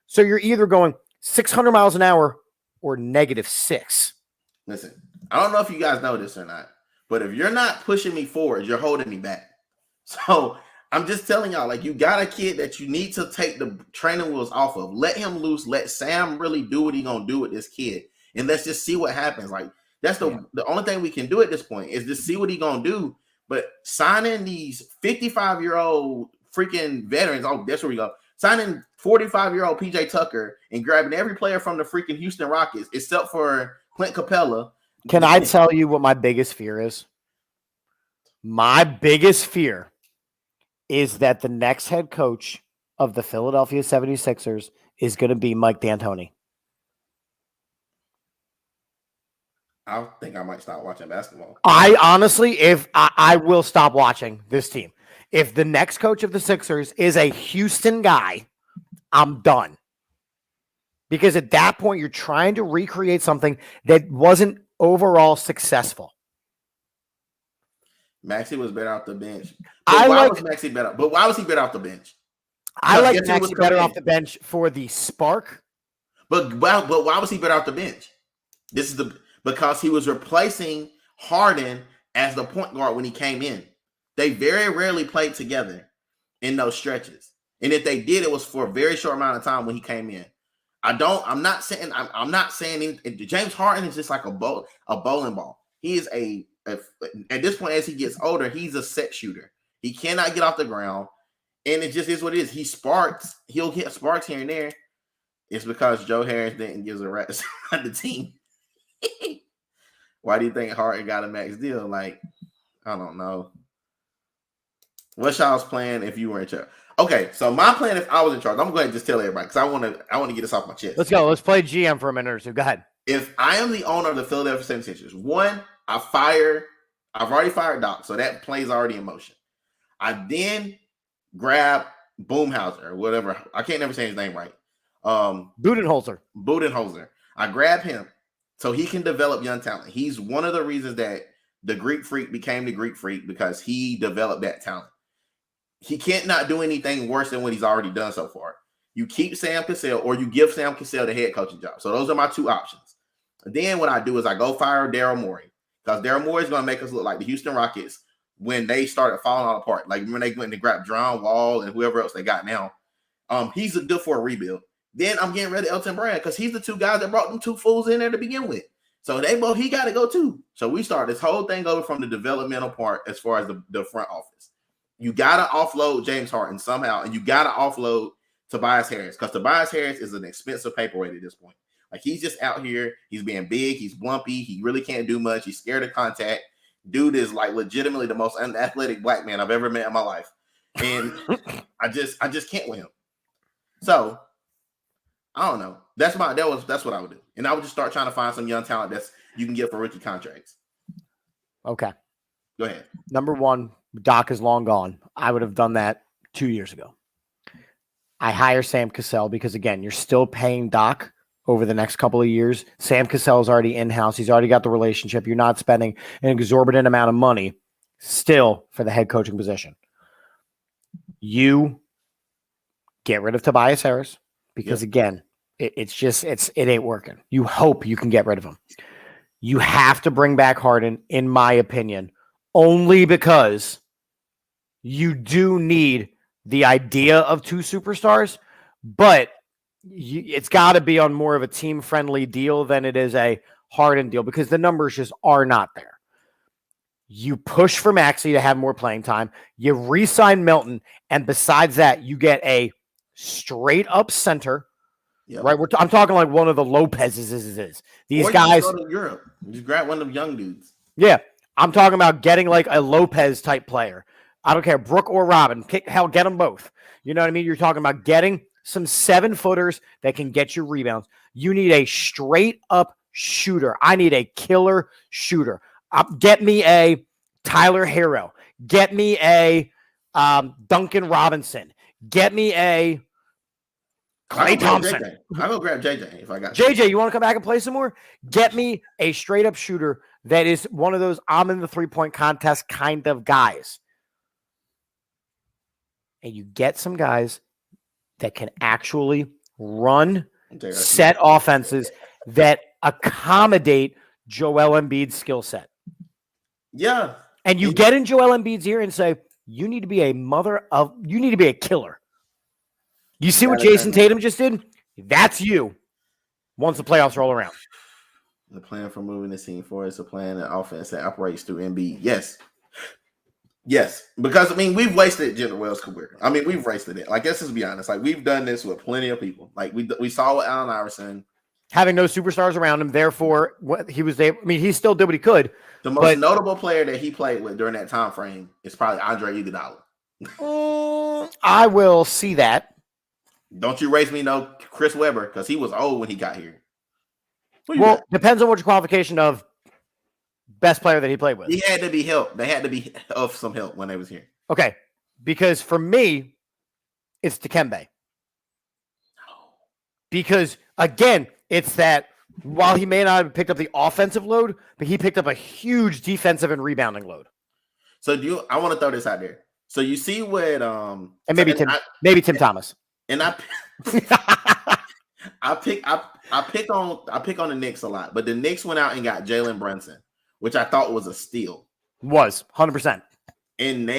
So you're either going 600 miles an hour or -6. Listen, I don't know if you guys know this or not, but if you're not pushing me forward, you're holding me back. So I'm just telling y'all, like, you got a kid that you need to take the training wheels off of. Let him loose. Let Sam really do what he's going to do with this kid. And let's just see what happens. Like, that's the only thing we can do at this point is just see what he's going to do. But signing these 55-year-old freaking veterans, that's where we go. Signing 45-year-old PJ Tucker and grabbing every player from the freaking Houston Rockets except for Clint Capella. Can I tell you what my biggest fear is? My biggest fear is that the next head coach of the Philadelphia 76ers is going to be Mike D'Antoni. I think I might stop watching basketball. I honestly, I will stop watching this team. If the next coach of the Sixers is a Houston guy, I'm done. Because at that point, you're trying to recreate something that wasn't overall successful. Maxey was better off the bench. Why was Maxey better? But why was he better off the bench? I like Maxey better off the bench for the spark. But why was he better off the bench? Because he was replacing Harden as the point guard when he came in. They very rarely played together in those stretches. And if they did, it was for a very short amount of time when he came in. I'm not saying James Harden is just like a bowling ball. He is at this point, as he gets older, he's a set shooter. He cannot get off the ground. And it just is what it is. He'll get sparks here and there. It's because Joe Harris didn't give a rat's on the team. Why do you think Harden got a max deal? Like, I don't know. What's y'all's plan if you were in charge? Okay, so my plan if I was in charge, I'm going to go ahead and just tell everybody because I want to get this off my chest. Let's go. Let's play GM for a minute or two. Go ahead. If I am the owner of the Philadelphia 76ers, one, I've already fired Doc, so that play's already in motion. I then grab Boomhauser or whatever. I can't never say his name right. Budenholzer. I grab him so he can develop young talent. He's one of the reasons that the Greek Freak became the Greek Freak because he developed that talent. He can't not do anything worse than what he's already done so far. You keep Sam Cassell or you give Sam Cassell the head coaching job. So those are my two options. And then what I do is I go fire Daryl Morey because Daryl Morey is going to make us look like the Houston Rockets when they started falling all apart. Like when they went to grab John Wall and whoever else they got now. He's good for a rebuild. Then I'm getting rid of Elton Brand because he's the two guys that brought them two fools in there to begin with. So he got to go too. So we start this whole thing over from the developmental part as far as the front office. You got to offload James Harden somehow, and you got to offload Tobias Harris because Tobias Harris is an expensive paperweight at this point. Like he's just out here. He's being big. He's blumpy. He really can't do much. He's scared of contact. Dude is like legitimately the most unathletic black man I've ever met in my life. and I just can't with him. So I don't know. That's what I would do, and I would just start trying to find some young talent that's you can get for rookie contracts. Okay. Go ahead. Number one, Doc is long gone. I would have done that 2 years ago. I hire Sam Cassell because, again, you're still paying Doc over the next couple of years. Sam Cassell is already in-house. He's already got the relationship. You're not spending an exorbitant amount of money still for the head coaching position. You get rid of Tobias Harris because, again, it ain't working. You hope you can get rid of him. You have to bring back Harden, in my opinion, only because you do need the idea of two superstars, but it's got to be on more of a team-friendly deal than it is a Harden deal because the numbers just are not there. You push for Maxey to have more playing time. You re-sign Milton, and besides that, you get a straight-up center. Yep. Right? I'm talking like one of the Lopez's. These or guys. You go to Europe. Just grab one of them young dudes. Yeah. I'm talking about getting like a Lopez-type player. I don't care, Brooke or Robin. Get them both. You know what I mean? You're talking about getting some 7-footers that can get you rebounds. You need a straight-up shooter. I need a killer shooter. Get me a Tyler Hero. Get me a Duncan Robinson. Get me a Klay Thompson. I'll go grab JJ if I got JJ, you want to come back and play some more? Get me a straight-up shooter that is one of those I'm in the three-point contest kind of guys. And you get some guys that can actually run set offenses that accommodate Joel Embiid's skill set. Yeah. And you get in Joel Embiid's ear and say, you need to be a killer. You see what Jason Tatum just did? That's you once the playoffs roll around. The plan for moving the team forward is a plan and offense that operates through Embiid. Yes, because, we've wasted Jalen Wells' career. We've wasted it. Like, let's just be honest. Like, we've done this with plenty of people. Like, we saw with Allen Iverson. Having no superstars around him, therefore, he was able. He still did what he could. The most notable player that he played with during that time frame is probably Andre Iguodala. I will see that. Don't you raise me no Chris Webber, because he was old when he got here. Well, depends on what your qualification of best player that he played with. He had to be helped. They had to be of some help when they was here. Okay. Because for me, it's Dikembe. Because, again, it's that while he may not have picked up the offensive load, but he picked up a huge defensive and rebounding load. So I want to throw this out there. So you see what and maybe Tim Thomas. And I pick on the Knicks a lot, but the Knicks went out and got Jalen Brunson, which I thought was a steal. Was 100%. And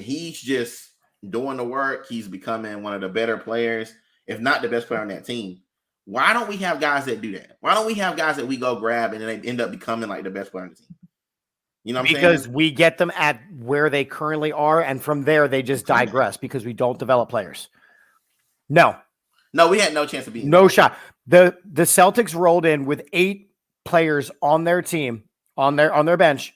he's just doing the work. He's becoming one of the better players, if not the best player on that team. Why don't we have guys that do that? Why don't we have guys that we go grab and then they end up becoming like the best player on the team? You know what I'm saying? Because we get them at where they currently are, and from there they just digress because we don't develop players. No, we had no chance of being no shot. The Celtics rolled in with 8 players on their team, on their bench,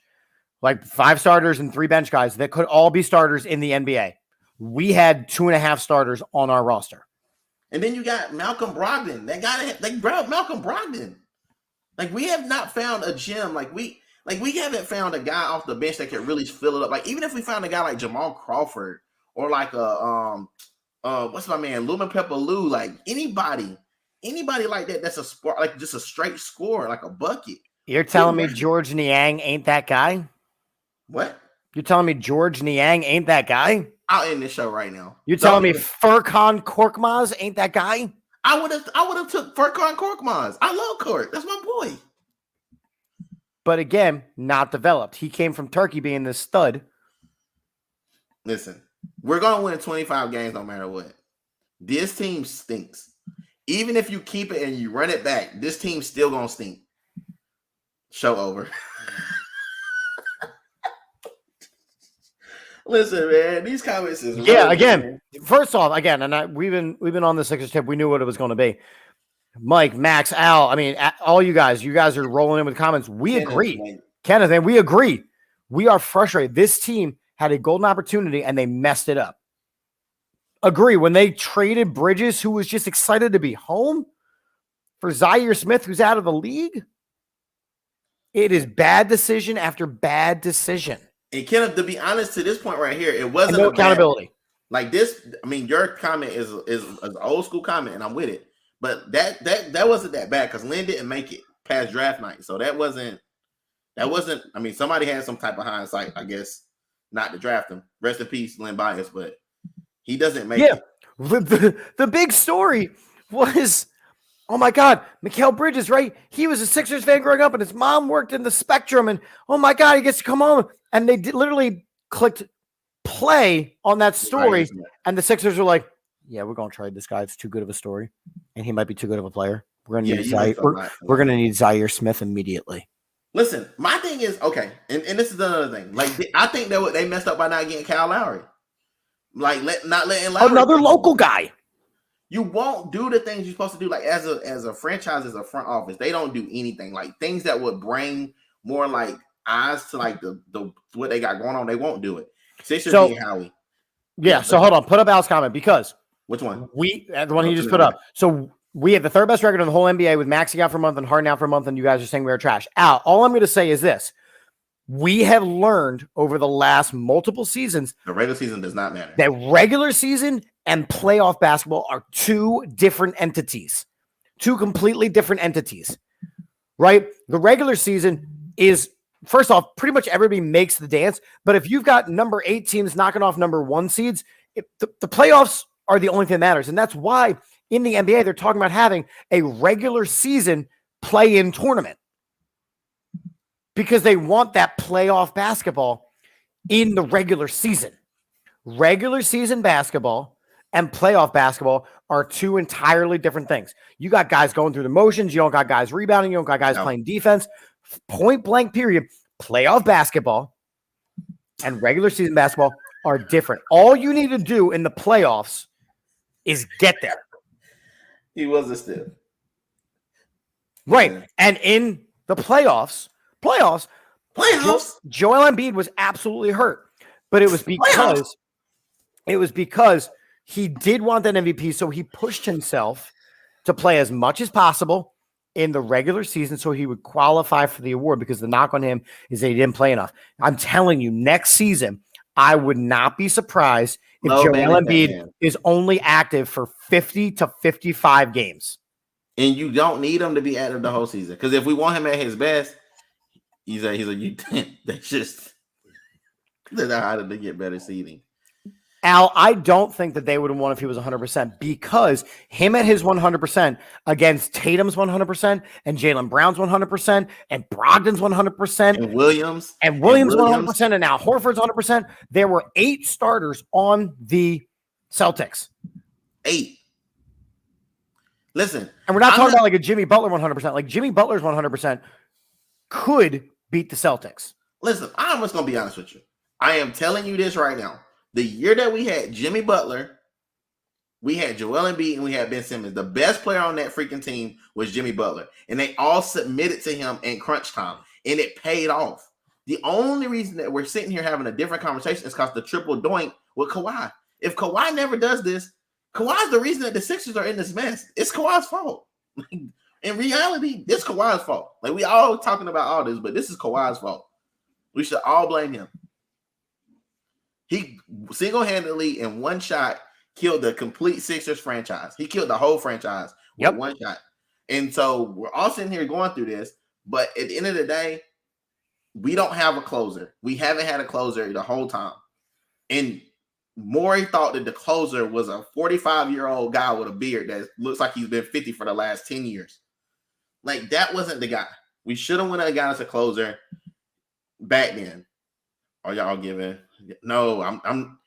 like 5 starters and 3 bench guys that could all be starters in the NBA. We had 2.5 starters on our roster. And then you got Malcolm Brogdon. They grabbed Malcolm Brogdon. Like, we have not found a gem. We haven't found a guy off the bench that can really fill it up. Like, even if we found a guy like Jamal Crawford or like what's my man, Lumen Pepper Lou, like anybody like that that's a sport, like just a straight score, like a bucket. You're telling me George Niang ain't that guy? What? You're telling me George Niang ain't that guy? I'll end this show right now. You're telling me Furkan Korkmaz ain't that guy? I would have took Furkan Korkmaz. I love Kork. That's my boy. But again, not developed. He came from Turkey being this stud. Listen, we're going to win 25 games no matter what. This team stinks. Even if you keep it and you run it back, this team's still going to stink. Show over. Listen, man, these comments is again. First off, and we've been on the Sixers tip. We knew what it was going to be. Mike, Max, Al. All you guys are rolling in with comments. We agree, Kenneth, and we agree. We are frustrated. This team had a golden opportunity and they messed it up. agree. When they traded Bridges, who was just excited to be home, for Zaire Smith, who's out of the league, it is bad decision after bad decision. And Kenneth, to be honest, to this point right here, it wasn't no accountability. Like this, I mean, your comment is an old school comment, and I'm with it. But that wasn't that bad because Lynn didn't make it past draft night, so that wasn't. I mean, somebody had some type of hindsight, I guess, not to draft him. Rest in peace, Lynn Bias, but he doesn't make it. The big story was, oh my God, Mikal Bridges, right? He was a Sixers fan growing up, and his mom worked in the Spectrum, and oh my God, he gets to come home, and they literally clicked play on that story, and the Sixers were like, yeah, we're going to trade this guy. It's too good of a story, and he might be too good of a player. We're going to need Zaire. We're going to need Zaire Smith immediately. Listen, my thing is, okay, and this is another thing. Like, I think that they messed up by not getting Kyle Lowry. Like, not letting Lowry. Another local guy. You won't do the things you're supposed to do. Like, as a franchise, as a front office, they don't do anything. Like, things that would bring more, like, eyes to, like, the what they got going on, they won't do it. Sixers being Howie. Yeah, so hold on. Put up Al's comment because. Which one? The one he just put up. So we have the third best record in the whole NBA with Maxey out for a month and Harden out for a month, and you guys are saying we are trash. Al, all I'm going to say is this. We have learned over the last multiple seasons. The regular season does not matter. That regular season and playoff basketball are two different entities. Two completely different entities. Right? The regular season is, first off, pretty much everybody makes the dance. But if you've got number 8 teams knocking off number 1 seeds, the playoffs are the only thing that matters. And that's why in the NBA, they're talking about having a regular season play-in tournament because they want that playoff basketball in the regular season. Regular season basketball and playoff basketball are two entirely different things. You got guys going through the motions. You don't got guys rebounding. You don't got guys playing defense. Point blank period. Playoff basketball and regular season basketball are different. All you need to do in the playoffs is get there. He was a stiff. Right. And in the playoffs, Joel Embiid was absolutely hurt. But it was because he did want that MVP, so he pushed himself to play as much as possible in the regular season so he would qualify for the award, because the knock on him is that he didn't play enough. I'm telling you, next season, I would not be surprised if Joel Embiid is only active for 50 to 55 games. And you don't need him to be active the whole season. Because if we want him at his best, he's a U10. They're not how to get better seeding. Al, I don't think that they would have won if he was 100%, because him at his 100% against Tatum's 100% and Jaylen Brown's 100% and Brogdon's 100% and Williams 100% and now Horford's 100%. There were 8 starters on the Celtics. 8. Listen, and we're not talking about like a Jimmy Butler 100%. Like Jimmy Butler's 100% could beat the Celtics. Listen, I'm just gonna be honest with you. I am telling you this right now. The year that we had Jimmy Butler, we had Joel Embiid, and we had Ben Simmons. The best player on that freaking team was Jimmy Butler. And they all submitted to him in crunch time. And it paid off. The only reason that we're sitting here having a different conversation is because the triple doink with Kawhi. If Kawhi never does this, Kawhi's the reason that the Sixers are in this mess. It's Kawhi's fault. In reality, it's Kawhi's fault. Like, we all talking about all this, but this is Kawhi's fault. We should all blame him. He single-handedly in one shot killed the complete Sixers franchise. He killed the whole franchise with one shot. And so we're all sitting here going through this, but at the end of the day, we don't have a closer. We haven't had a closer the whole time. And Morey thought that the closer was a 45-year-old guy with a beard that looks like he's been 50 for the last 10 years. Like, that wasn't the guy. We should have went and got us a closer back then. Are y'all giving? No, I'm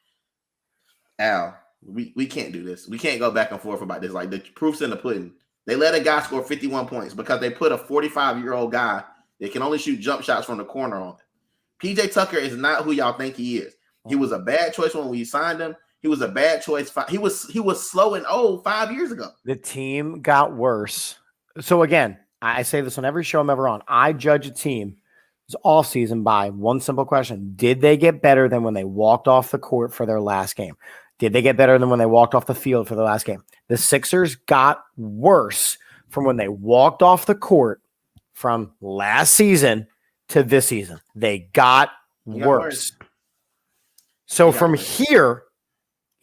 Al. We can't do this. We can't go back and forth about this. Like, the proof's in the pudding. They let a guy score 51 points because they put a 45-year-old guy that can only shoot jump shots from the corner on it. PJ Tucker is not who y'all think he is. He was a bad choice when we signed him. He was a bad choice. He was slow and old 5 years ago. The team got worse. So again, I say this on every show I'm ever on. I judge a team all season by one simple question. Did they get better than when they walked off the court for their last game? Did they get better than when they walked off the field for the last game? The Sixers got worse from when they walked off the court from last season to this season. They got worse. So from here,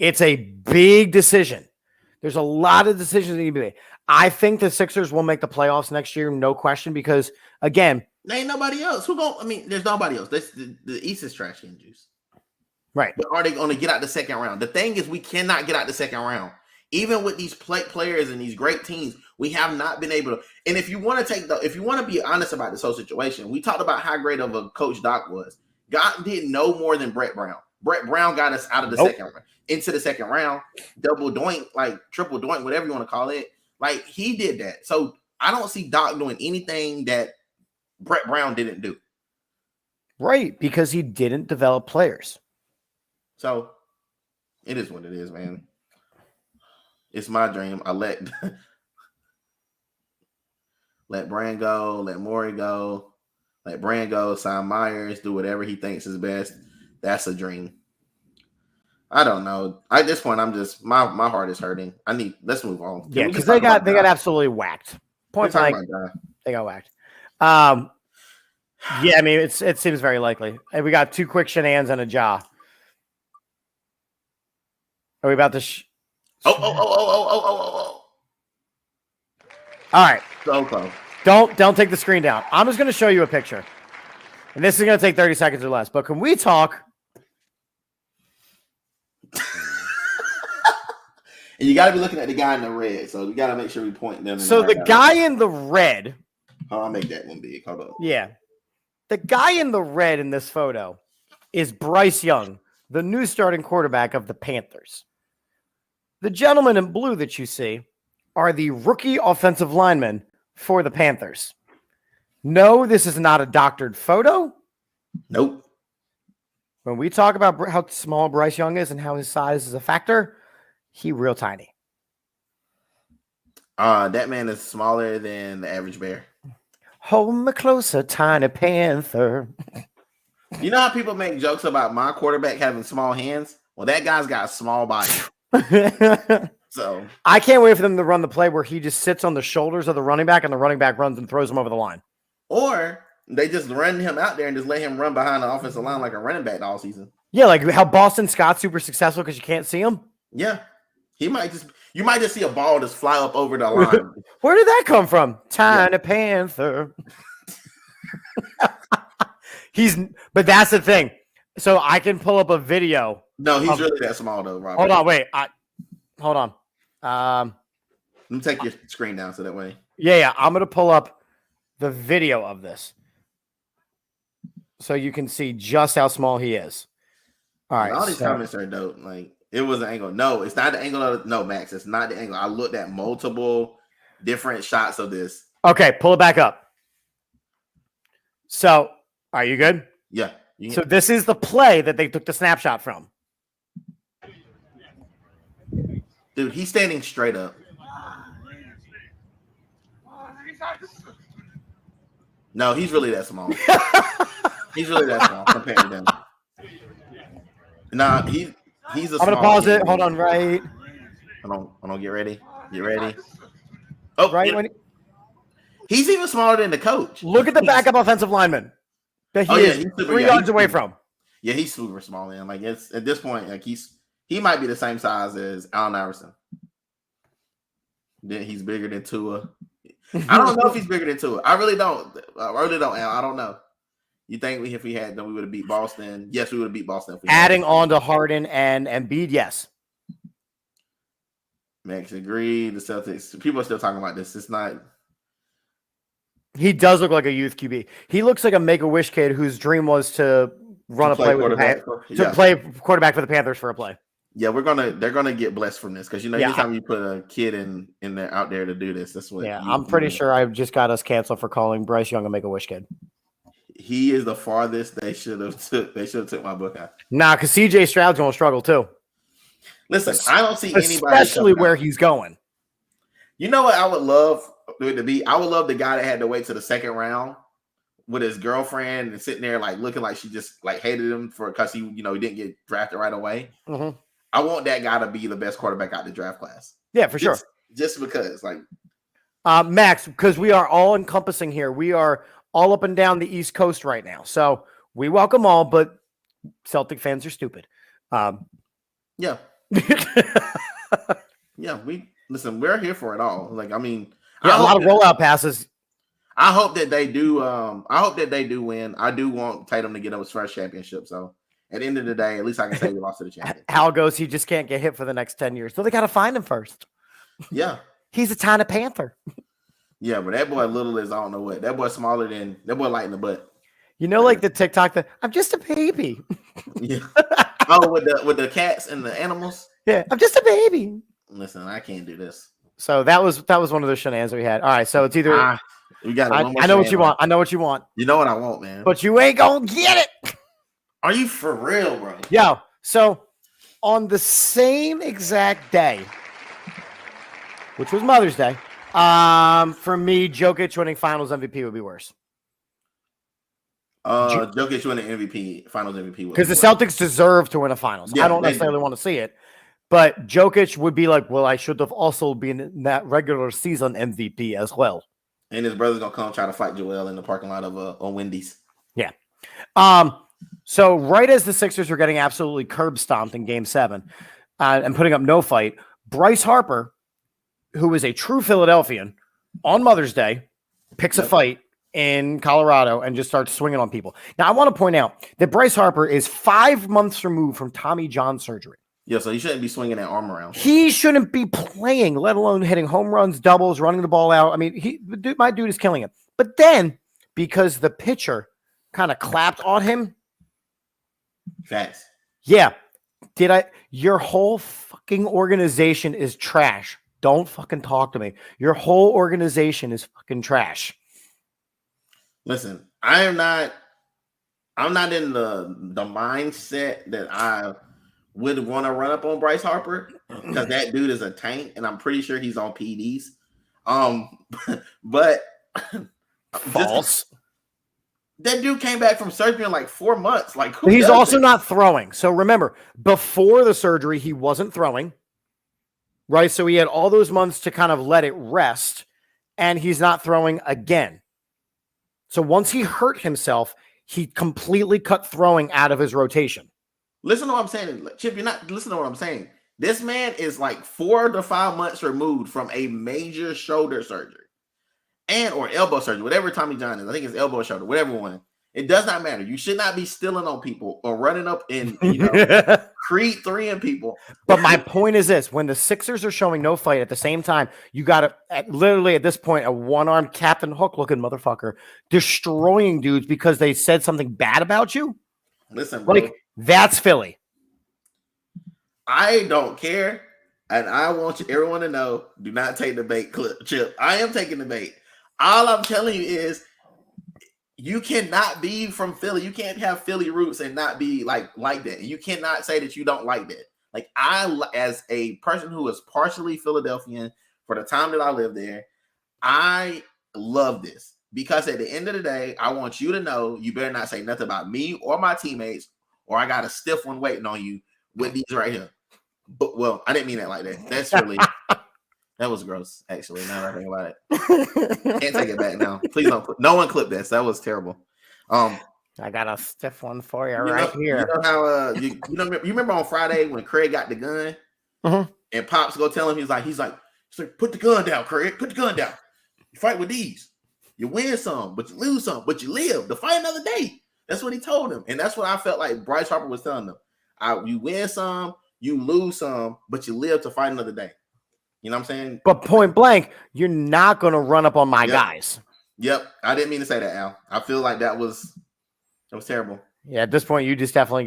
it's a big decision. There's a lot of decisions that need to be made. I think the Sixers will make the playoffs next year, no question, because, again, there ain't nobody else. There's nobody else. The East is trash can juice. Right. But are they going to get out the second round? The thing is, we cannot get out the second round. Even with these players and these great teams, we have not been able to. And if you want to be honest about this whole situation, we talked about how great of a coach Doc was. God did no more than Brett Brown. Brett Brown got us out of the second round, into the second round, double doink, like triple doink, whatever you want to call it. Like, he did that. So I don't see Doc doing anything that Brett Brown didn't do. Right, because he didn't develop players. So it is what it is, man. It's my dream. I let Brand go, let Morey go, let Brand go, sign Myers, do whatever he thinks is best. That's a dream. I don't know. At this point, I'm just my heart is hurting. Let's move on. Yeah, because they got absolutely whacked. Point blank, they got whacked. Yeah, I mean, it seems very likely. And we got two quick shenanigans and a jaw. Are we about to? Oh! All right. So close. Don't take the screen down. I'm just going to show you a picture, and this is going to take 30 seconds or less. But can we talk? And you got to be looking at the guy in the red, so you got to make sure we point them. So the guy in the red. Oh, I'll make that one big. Hold on. Yeah, the guy in the red in this photo is Bryce Young, the new starting quarterback of the Panthers. The gentleman in blue that you see are the rookie offensive linemen for the Panthers. No, this is not a doctored photo. Nope. When we talk about how small Bryce Young is and how his size is a factor, he real tiny. That man is smaller than the average bear. Hold me closer, tiny panther. You know how people make jokes about my quarterback having small hands? Well, that guy's got a small body. So I can't wait for them to run the play where he just sits on the shoulders of the running back and the running back runs and throws him over the line. Or they just run him out there and just let him run behind the offensive line like a running back all season. Yeah, like how Boston Scott's super successful because you can't see him. Yeah. You might just see a ball just fly up over the line. Where did that come from? Tiny Panther. But that's the thing. So I can pull up a video. No, he's really that small though, Robert. Hold on, wait. Hold on. Let me take your screen down so that way. Yeah. I'm gonna pull up the video of this so you can see just how small he is. All right. All these comments are dope. Like, it was an angle. No, it's not the angle. No, Max, it's not the angle. I looked at multiple different shots of this. Okay, pull it back up. So, are you good? Yeah. So this is the play that they took the snapshot from. Dude, he's standing straight up. No, he's really that small. He's really that small compared to them. Nah, he's a I'm gonna pause it. Hold on, right. Hold on, get ready. Get ready. Oh, right. Yeah. He's even smaller than the coach. Look at the backup offensive lineman that he is 3 yards away from. Yeah, he's super small, man. Like, it's at this point, like he might be the same size as Allen Iverson. Then he's bigger than Tua. I don't know if he's bigger than Tua. I really don't. I don't know. You think if we had them, we would have beat Boston? Yes, we would have beat Boston. If we adding on to Harden and Embiid, yes. Max agreed. The Celtics. People are still talking about this. It's not. He does look like a youth QB. He looks like a Make-A-Wish kid whose dream was to run a play with play quarterback for the Panthers for a play. Yeah, they're gonna get blessed from this because anytime you put a kid in there out there to do this, that's what. Yeah, I'm pretty sure I just got us canceled for calling Bryce Young a Make-A-Wish kid. He is the farthest they should have took my book out. Nah, because CJ Stroud's gonna struggle too. Listen, I don't see anybody, especially where he's going. You know what I would love it to be? I would love the guy that had to wait to the second round with his girlfriend and sitting there like looking like she just like hated him because he didn't get drafted right away. Mm-hmm. I want that guy to be the best quarterback out the draft class. Yeah, for sure. Just because, like, Max, because we are all encompassing here. We are all up and down the East Coast right now. So we welcome all, but Celtic fans are stupid. Yeah. Yeah, we're here for it all. Like, I mean, a lot of rollout passes. I hope that they do. I hope that they do win. I do want Tatum to get his first championship. So at the end of the day, at least I can say we lost to the champion. How it goes, he just can't get hit for the next 10 years. So they got to find him first. Yeah. He's a tiny panther. Yeah, but that boy little is, I don't know what. That boy smaller than, that boy light in the butt. You know, like the TikTok that I'm just a baby. Yeah. Oh, with the cats and the animals. Yeah, I'm just a baby. Listen, I can't do this. So that was one of the shenanigans we had. All right, so it's either we got. I know what you want. I know what you want. You know what I want, man. But you ain't gonna get it. Are you for real, bro? Yo, so on the same exact day, which was Mother's Day, for me, Jokic winning Finals MVP would be worse. Jokic winning MVP, Finals MVP, because the Celtics deserve to win a Finals. Yeah, I don't necessarily want to see it, but Jokic would be like, well, I should have also been in that regular season MVP as well. And his brother's gonna come try to fight Joel in the parking lot of Wendy's. Yeah. So right as the Sixers were getting absolutely curb stomped in Game 7 and putting up no fight, Bryce Harper, who is a true Philadelphian, on Mother's Day picks a fight in Colorado and just starts swinging on people. Now, I want to point out that Bryce Harper is 5 months removed from Tommy John surgery. Yeah, so he shouldn't be swinging that arm around. He shouldn't be playing, let alone hitting home runs, doubles, running the ball out. I mean, my dude is killing him. But then, because the pitcher kind of clapped on him. Facts. Yeah. Your whole fucking organization is trash. Don't fucking talk to me. Your whole organization is fucking trash. Listen, I'm not in the mindset that I would want to run up on Bryce Harper because that dude is a tank, and I'm pretty sure he's on PDs. But false. That dude came back from surgery in like 4 months. Like, he's also not throwing. So remember, before the surgery, he wasn't throwing, right? So he had all those months to kind of let it rest, and he's not throwing again. So once he hurt himself, he completely cut throwing out of his rotation. Listen to what I'm saying. Chip, you're not listening to what I'm saying. This man is like 4 to 5 months removed from a major shoulder surgery or elbow surgery, whatever Tommy John is. I think it's elbow or shoulder, whatever one. It does not matter. You should not be stealing on people or running up and Creed 3-ing people. But my point is this: when the Sixers are showing no fight at the same time, you got to literally at this point a one-armed Captain Hook looking motherfucker destroying dudes because they said something bad about you. Listen, bro, like that's Philly. I don't care, and I want everyone to know: do not take the bait, Chip. I am taking the bait. All I'm telling you is, you cannot be from Philly. You can't have Philly roots and not be like that. You cannot say that you don't like that. Like, I, as a person who is partially Philadelphian for the time that I lived there, I love this because at the end of the day, I want you to know you better not say nothing about me or my teammates, or I got a stiff one waiting on you with these right here. But, well, I didn't mean that like that. That's really... That was gross, actually. Now that I think about it, can't take it back now. Please don't. No one clip this. That was terrible. I got a stiff one for you right here. You know how you remember on Friday when Craig got the gun, and Pops go tell him he's like, put the gun down, Craig. Put the gun down. You fight with these. You win some, but you lose some, but you live to fight another day. That's what he told him, and that's what I felt like Bryce Harper was telling them. You win some, you lose some, but you live to fight another day. You know what I'm saying? But point blank, you're not going to run up on my guys. Yep. I didn't mean to say that, Al. I feel like that was terrible. Yeah, at this point, you just definitely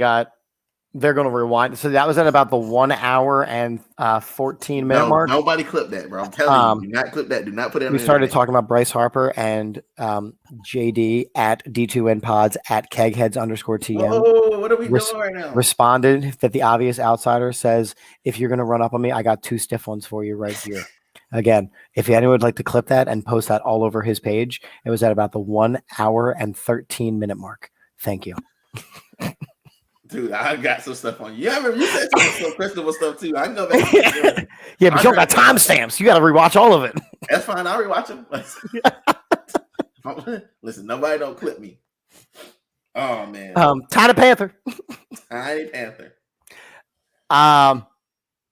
they're going to rewind. So that was at about the 1 hour and 14-minute mark. Nobody clipped that, bro. I'm telling you, do not clip that. Do not put it. We started talking about Bryce Harper and JD at D2N Pods at Kegheads_TM. Oh, what are we doing right now? Responded that the obvious outsider says, if you're going to run up on me, I got 2 stiff ones for you right here. Again, if anyone would like to clip that and post that all over his page, it was at about the 1 hour and 13-minute mark. Thank you. Dude, I got some stuff on you. Yeah, I remember you said some questionable stuff too. I can go back. Yeah, but you don't got timestamps. You got to rewatch all of it. That's fine. I'll rewatch them. Listen, nobody don't clip me. Oh man. Tiny Panther. Tiny Panther. All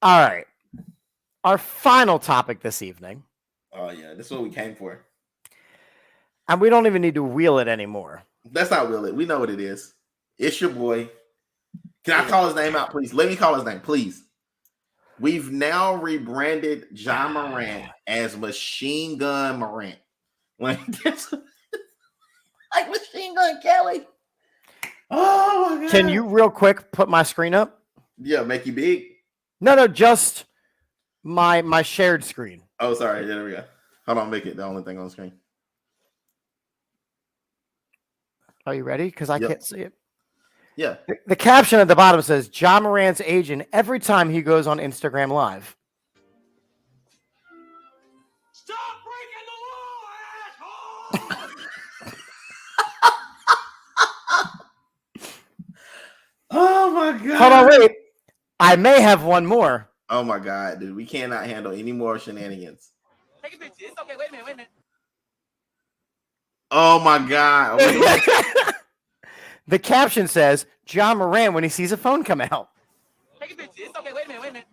right. Our final topic this evening. Oh yeah, this is what we came for. And we don't even need to wheel it anymore. Let's not wheel it. We know what it is. It's your boy. Can I call his name out, please? Let me call his name, please. We've now rebranded John Morant as Machine Gun Morant. Like Machine Gun Kelly. Oh my god. Can you real quick put my screen up? Yeah, make you big. No, just my shared screen. Oh, sorry. There we go. Hold on, make it the only thing on the screen. Are you ready? Because I can't see it. Yeah. The caption at the bottom says, John Morant's agent every time he goes on Instagram Live. Stop breaking the law, asshole! Oh my god. Hold on, wait. I may have one more. Oh my god, dude. We cannot handle any more shenanigans. Take a picture. It's okay. Wait a minute. Oh my god. The caption says, John Morant when he sees a phone come out. Take a picture. It's okay. Wait a minute.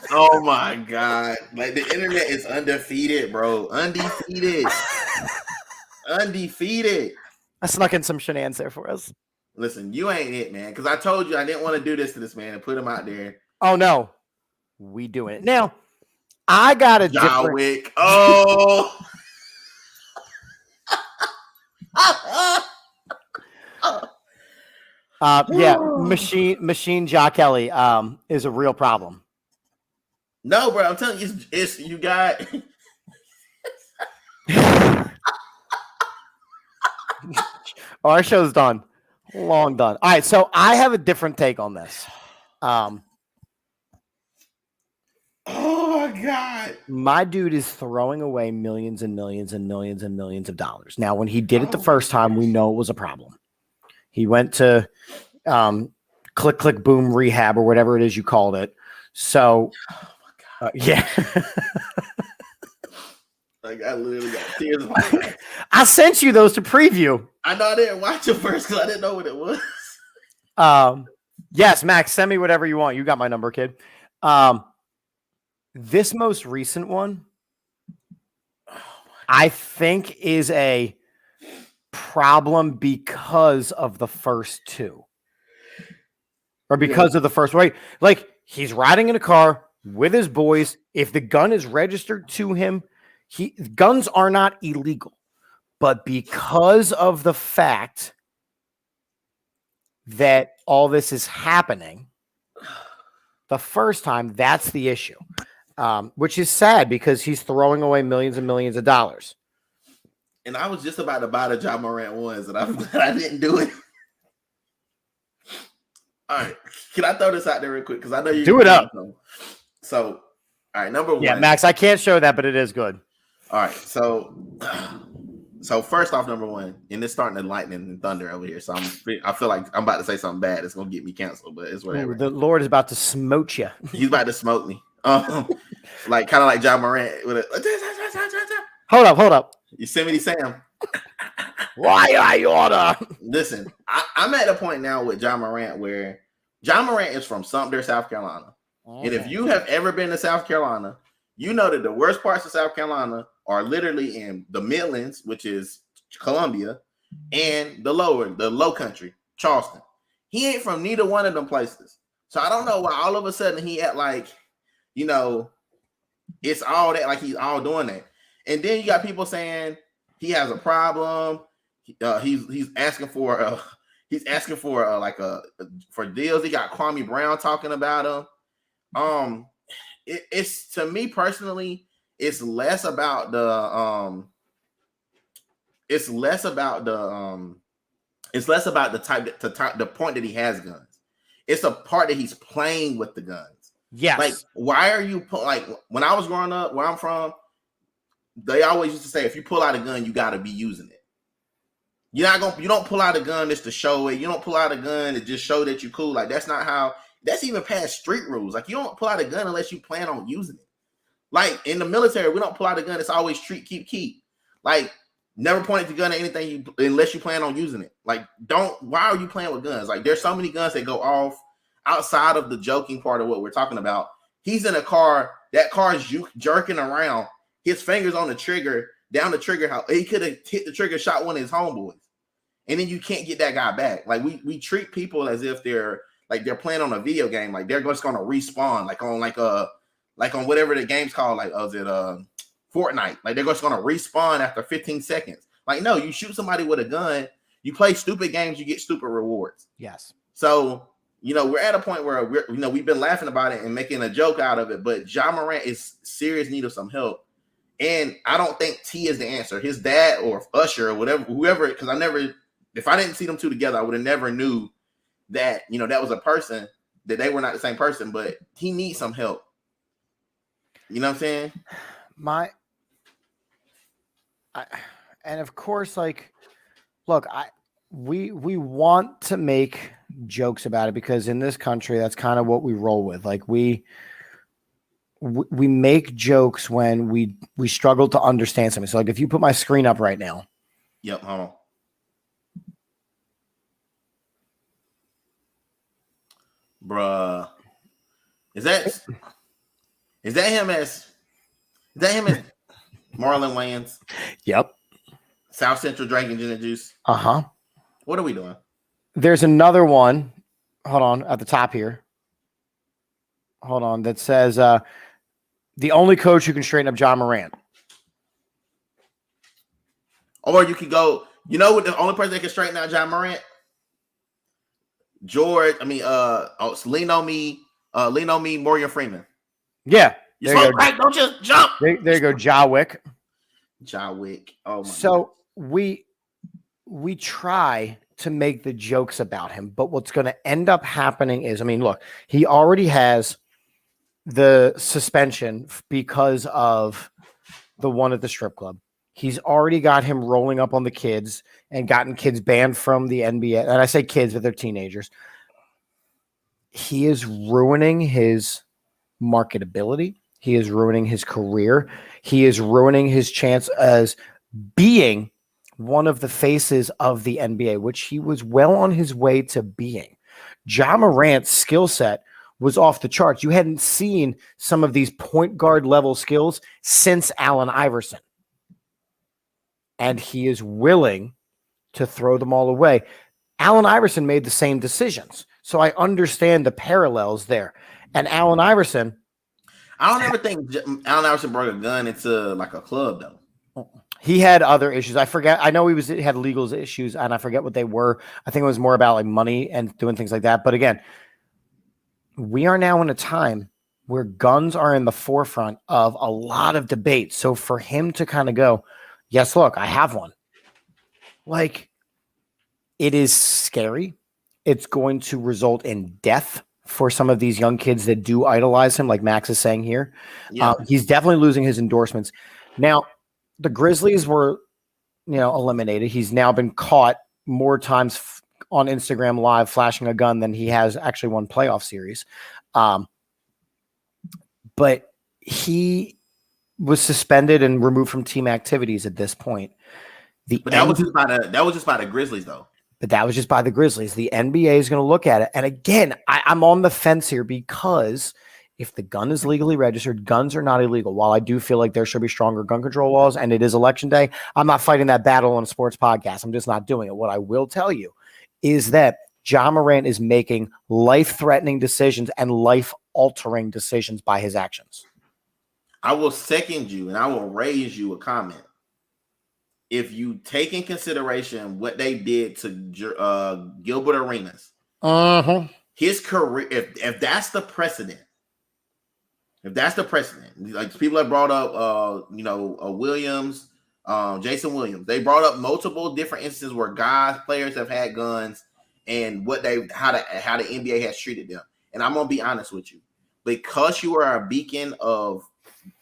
Oh my god. Like the internet is undefeated, bro. Undefeated. I snuck in some shenanigans there for us. Listen, you ain't it, man. Because I told you I didn't want to do this to this man and put him out there. Oh no. We doing it. Now, I got a John Wick. Oh. Yeah, Machine Ja Kelly is a real problem. No, bro, I'm telling you, it's you got. Our show's done, long done. All right, so I have a different take on this. Oh my god, my dude is throwing away millions and millions and millions and millions of dollars. Now, when he did it the first time, we know it was a problem. He went to click, click, boom rehab or whatever it is you called it. So, yeah. Like I literally got tears in my eyes. I sent you those to preview. I know I didn't watch it first because I didn't know what it was. Yes, Max, send me whatever you want. You got my number, kid. This most recent one, I think, is a problem because of the first two. Or because of the first way. Like, he's riding in a car with his boys. If the gun is registered to him, guns are not illegal. But because of the fact that all this is happening, the first time, that's the issue. Which is sad because he's throwing away millions and millions of dollars. And I was just about to buy the John Morant ones, and I'm glad I didn't do it. All right, can I throw this out there real quick? Because I know you do it up. So, all right, number one. Yeah, Max, I can't show that, but it is good. All right, so first off, number one, and it's starting to lightning and thunder over here. So I feel like I'm about to say something bad. It's gonna get me canceled, but it's whatever. Ooh, the Lord is about to smote you. He's about to smoke me. Like kind of like John Morant with a. Hold up. Yosemite Sam. Why I order? Listen, I'm at a point now with John Morant where John Morant is from Sumter, South Carolina. Okay. And if you have ever been to South Carolina, you know that the worst parts of South Carolina are literally in the Midlands, which is Columbia, and the low country, Charleston. He ain't from neither one of them places. So I don't know why all of a sudden he at like, you know, it's all that, like he's all doing that. And then you got people saying he has a problem. He's asking for for deals. He got Kwame Brown talking about him. It's to me personally, it's less about the the point that he has guns. It's a part that he's playing with the guns. Yes. Like, why are you like when I was growing up, where I'm from, they always used to say if you pull out a gun, you got to be using it. You don't pull out a gun just to show it. You don't pull out a gun to just show that you cool. Like that's not how. That's even past street rules. Like you don't pull out a gun unless you plan on using it. Like in the military, we don't pull out a gun. It's always treat, keep. Like never point the gun at anything unless you plan on using it. Like why are you playing with guns? Like there's so many guns that go off outside of the joking part of what we're talking about. He's in a car. That car is jerking around. His fingers on the trigger, down the trigger. How he could have hit the trigger, shot one of his homeboys, and then you can't get that guy back. Like we treat people as if they're playing on a video game. Like they're just gonna respawn. Like on whatever the game's called. Like is it Fortnite? Like they're just gonna respawn after 15 seconds. Like no, you shoot somebody with a gun. You play stupid games, you get stupid rewards. Yes. So. We're at a point where we've been laughing about it and making a joke out of it, but Ja Morant is serious need of some help. And I don't think T is the answer. His dad or Usher or whoever, because if I didn't see them two together, I would have never knew that, that was a person, that they were not the same person, but he needs some help. You know what I'm saying? And of course, like, look, we want to make jokes about it because in this country, that's kind of what we roll with. Like we make jokes when we struggle to understand something. So like if you put my screen up right now. Yep. Hold on. Bruh. Is that him as Marlon Wayans? Yep. South Central drinking gin and juice. Uh-huh. What are we doing? There's another one. Hold on, at the top here. Hold on, that says the only coach who can straighten up Ja Morant. Or you could go, what the only person that can straighten out Ja Morant? Lean on me, Morgan Freeman. Yeah. You smoke crack, don't just jump. There you go, Ja Wick. Ja Wick. Oh my So God. We try to make the jokes about him, but what's going to end up happening is, look, he already has the suspension because of the one at the strip club. He's already got him rolling up on the kids and gotten kids banned from the NBA. And I say kids, but they're teenagers. He is ruining his marketability. He is ruining his career. He is ruining his chance as being one of the faces of the NBA, which he was well on his way to being. Ja Morant's skill set was off the charts. You hadn't seen some of these point guard level skills since Allen Iverson. And he is willing to throw them all away. Allen Iverson made the same decisions. So I understand the parallels there. And Allen Iverson. I don't ever think Allen Iverson brought a gun into like a club, though. He had other issues. I forget. I know he had legal issues, and I forget what they were. I think it was more about like money and doing things like that. But again, we are now in a time where guns are in the forefront of a lot of debate. So for him to kind of go, yes, look, I have one. Like, it is scary. It's going to result in death for some of these young kids that do idolize him, like Max is saying here. Yeah. He's definitely losing his endorsements. Now, the Grizzlies were, eliminated. He's now been caught more times on Instagram Live flashing a gun than he has actually won playoff series. But he was suspended and removed from team activities at this point. That was just by the Grizzlies, though. But that was just by the Grizzlies. The NBA is going to look at it. And again, I'm on the fence here because if the gun is legally registered, guns are not illegal. While I do feel like there should be stronger gun control laws and it is election day, I'm not fighting that battle on a sports podcast. I'm just not doing it. What I will tell you is that Ja Morant is making life-threatening decisions and life-altering decisions by his actions. I will second you and I will raise you a comment. If you take in consideration what they did to Gilbert Arenas, his career, if that's the precedent, like people have brought up, Williams, Jason Williams, they brought up multiple different instances where players have had guns and how the NBA has treated them. And I'm gonna be honest with you, because you are a beacon of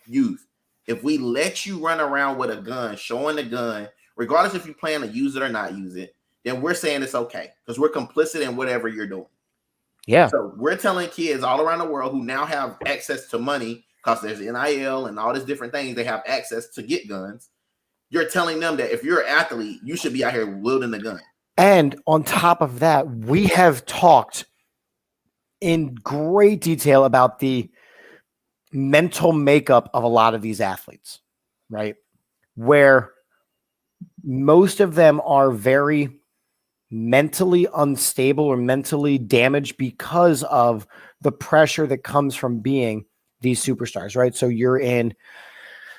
youth. If we let you run around with a gun, showing the gun, regardless if you plan to use it or not use it, then we're saying it's okay because we're complicit in whatever you're doing. Yeah. So we're telling kids all around the world who now have access to money because there's NIL and all these different things, they have access to get guns. You're telling them that if you're an athlete, you should be out here wielding the gun. And on top of that, we have talked in great detail about the mental makeup of a lot of these athletes, right? Where most of them are very mentally unstable or mentally damaged because of the pressure that comes from being these superstars, right? So you're in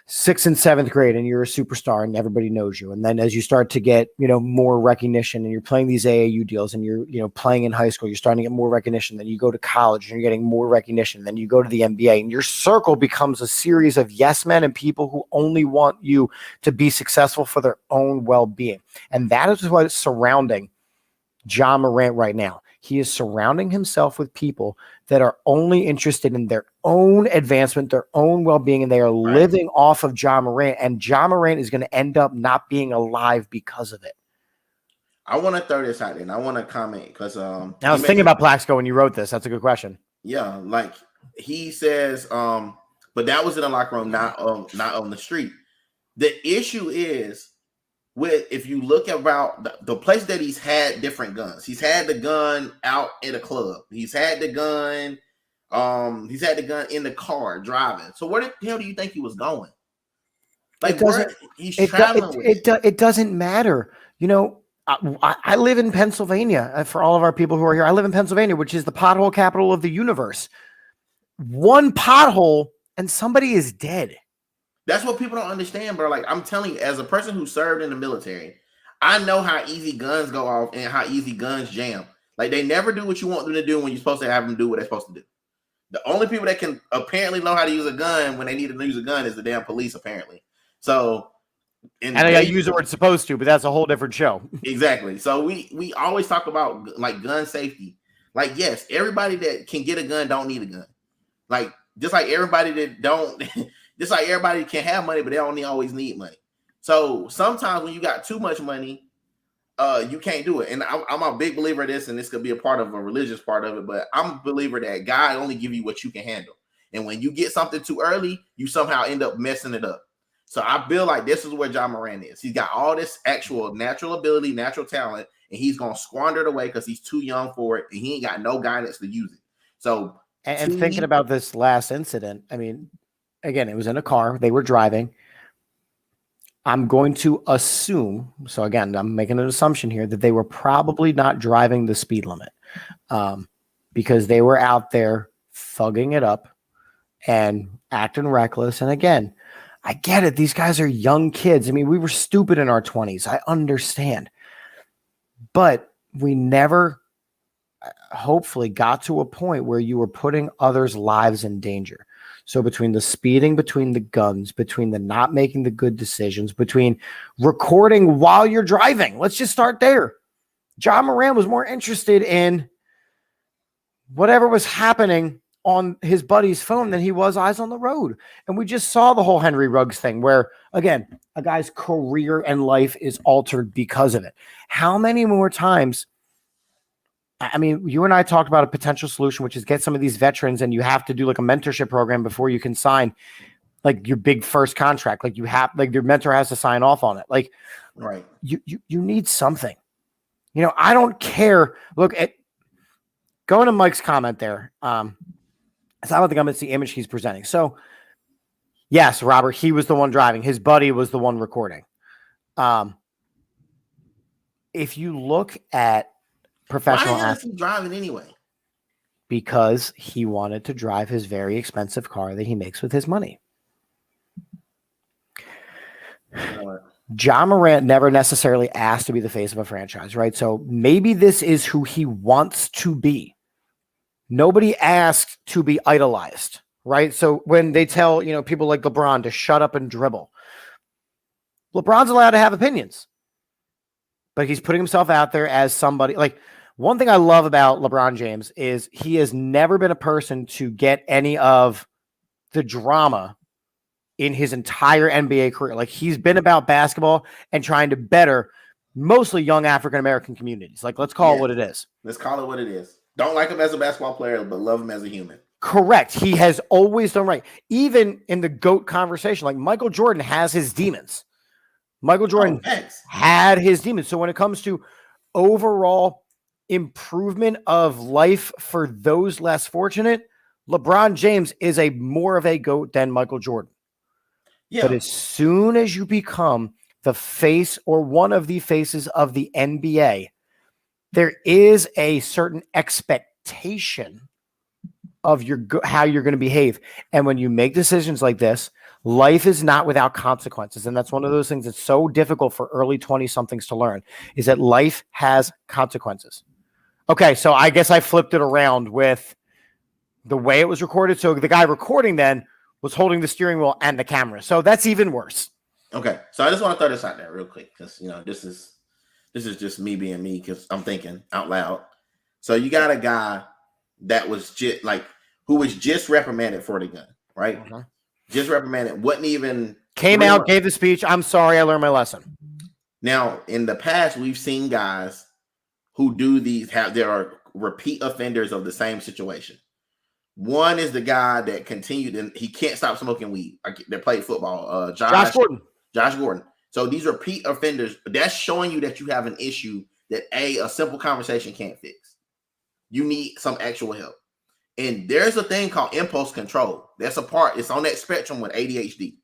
6th and 7th grade and you're a superstar and everybody knows you. And then as you start to get, more recognition and you're playing these AAU deals and you're, playing in high school, you're starting to get more recognition. Then you go to college and you're getting more recognition. Then you go to the NBA and your circle becomes a series of yes men and people who only want you to be successful for their own well-being. And that is what is surrounding Ja Morant right now. He is surrounding himself with people that are only interested in their own advancement, their own well-being, and they are living off of Ja Morant. And Ja Morant is going to end up not being alive because of it. I want to throw this out there, and I want to comment because I was thinking about Plaxico when you wrote this. That's a good question. Yeah, like he says, but that was in the locker room, not on the street. The issue is if you look about the place that he's had different guns. He's had the gun out at a club. He's had the gun. He's had the gun in the car driving. So where the hell do you think he was going? Like he's traveling with it doesn't matter. I live in Pennsylvania. For all of our people who are here, I live in Pennsylvania, which is the pothole capital of the universe. One pothole and somebody is dead. That's what people don't understand, bro. Like I'm telling you, as a person who served in the military, I know how easy guns go off and how easy guns jam. Like they never do what you want them to do when you're supposed to have them do what they're supposed to do. The only people that can apparently know how to use a gun when they need to use a gun is the damn police, apparently. So, and I use the word supposed to, but that's a whole different show. Exactly. So we always talk about like gun safety. Like, yes, everybody that can get a gun don't need a gun. Like, just like everybody that don't, just like everybody can have money, but they don't always need money. So sometimes when you got too much money, you can't do it. And I'm a big believer of this, and this could be a part of a religious part of it, but I'm a believer that God only give you what you can handle. And when you get something too early, you somehow end up messing it up. So I feel like this is where Ja Morant is. He's got all this actual natural ability, natural talent, and he's going to squander it away because he's too young for it, and he ain't got no guidance to use it. So, and thinking about this last incident, I mean, again, it was in a car. They were driving. I'm going to assume, so again, I'm making an assumption here, that they were probably not driving the speed limit because they were out there thugging it up and acting reckless. And again, I get it. These guys are young kids. I mean, we were stupid in our 20s. I understand. But we never, hopefully, got to a point where you were putting others' lives in danger. So between the speeding, between the guns, between the not making the good decisions, between recording while you're driving, let's just start there. Ja Morant was more interested in whatever was happening on his buddy's phone than he was eyes on the road. And we just saw the whole Henry Ruggs thing where, again, a guy's career and life is altered because of it. How many more times? I mean, you and I talked about a potential solution, which is get some of these veterans and you have to do like a mentorship program before you can sign like your big first contract. Like you have, like your mentor has to sign off on it. Like, right. You need something, I don't care. Look at going to Mike's comment there. I don't think it's the image he's presenting. So yes, Robert, he was the one driving. His buddy was the one recording. If you look at professional athletes, why is he driving anyway? Because he wanted to drive his very expensive car that he makes with his money. Ja Morant never necessarily asked to be the face of a franchise, right? So maybe this is who he wants to be. Nobody asked to be idolized, right? So when they tell, people like LeBron to shut up and dribble, LeBron's allowed to have opinions, but he's putting himself out there as somebody. Like, one thing I love about LeBron James is he has never been a person to get any of the drama in his entire NBA career. Like, he's been about basketball and trying to better mostly young African-American communities. Like, let's call it what it is. Let's call it what it is. Don't like him as a basketball player, but love him as a human. Correct. He has always done right. Even in the GOAT conversation, like Michael Jordan has his demons. Michael Jordan had his demons. So when it comes to overall improvement of life for those less fortunate, LeBron James is a more of a GOAT than Michael Jordan. Yeah. But as soon as you become the face or one of the faces of the NBA, there is a certain expectation of how you're going to behave. And when you make decisions like this, life is not without consequences. And that's one of those things that's so difficult for early 20-somethings to learn, is that life has consequences. Okay, so I guess I flipped it around with the way it was recorded. So the guy recording then was holding the steering wheel and the camera. So that's even worse. Okay, so I just want to throw this out there real quick because, you know, this is just me being me because I'm thinking out loud. So you got a guy that was just who was just reprimanded for the gun, right? Uh-huh. Just reprimanded, wasn't even came out, gave the speech. I'm sorry, I learned my lesson. Now, in the past, we've seen guys who do these there are repeat offenders of the same situation. One is the guy that continued and he can't stop smoking weed. That played football. Josh Gordon. So these repeat offenders, that's showing you that you have an issue that a simple conversation can't fix. You need some actual help. And there's a thing called impulse control. That's a part. It's on that spectrum with ADHD.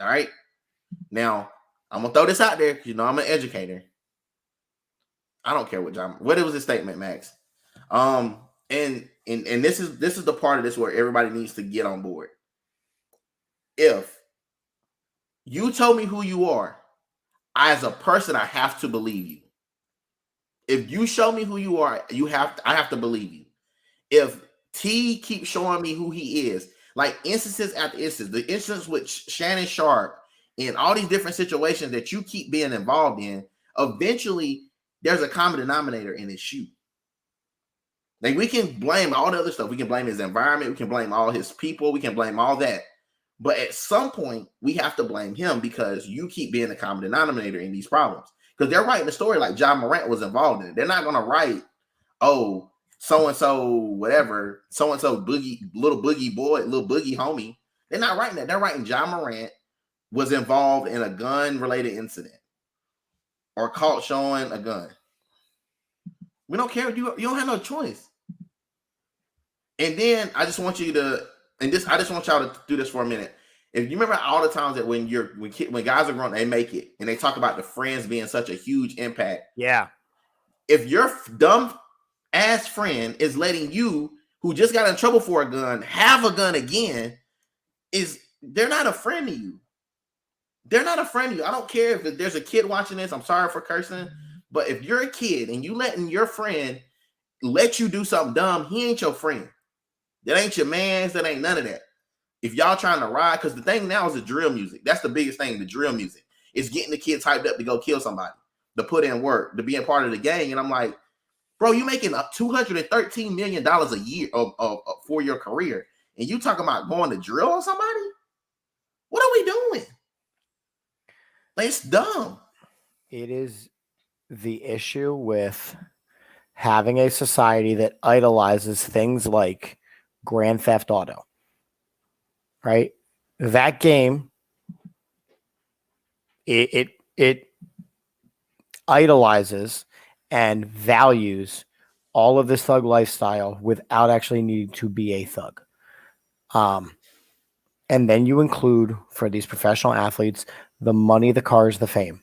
All right. Now, I'm going to throw this out there because, you know, I'm an educator. I don't care what it was his statement, Max. And this is the part of this where everybody needs to get on board. If you told me who you are, as a person, I have to believe you. If you show me who you are, I have to believe you. If T keeps showing me who he is, like instances after instance, the instance with Shannon Sharp and all these different situations that you keep being involved in, eventually there's a common denominator in his shoe. Like, we can blame all the other stuff. We can blame his environment. We can blame all his people. We can blame all that. But at some point, we have to blame him because you keep being the common denominator in these problems. Because they're writing the story like John Morant was involved in it. They're not going to write, oh, so-and-so, whatever, so-and-so little boogie boy, little boogie homie. They're not writing that. They're writing John Morant was involved in a gun-related incident or caught showing a gun. We don't care. You don't have no choice. And then I just want you to, I just want y'all to do this for a minute. If you remember all the times that when guys are grown, they make it, and they talk about the friends being such a huge impact. Yeah. If your dumb ass friend is letting you, who just got in trouble for a gun, have a gun again, they're not a friend to you. They're not a friend to you. I don't care if there's a kid watching this. I'm sorry for cursing, but if you're a kid and you letting your friend let you do something dumb, he ain't your friend. That ain't your man's. That ain't none of that. If y'all trying to ride, because the thing now is the drill music. That's the biggest thing, the drill music. It's getting the kids hyped up to go kill somebody, to put in work, to be a part of the gang. And I'm like, bro, you making up $213 million a year for your career. And you talking about going to drill on somebody? What are we doing? Like, it's dumb. It is the issue with having a society that idolizes things like Grand Theft Auto, right? That game, it idolizes and values all of this thug lifestyle without actually needing to be a thug. And then you include, for these professional athletes, the money, the cars, the fame.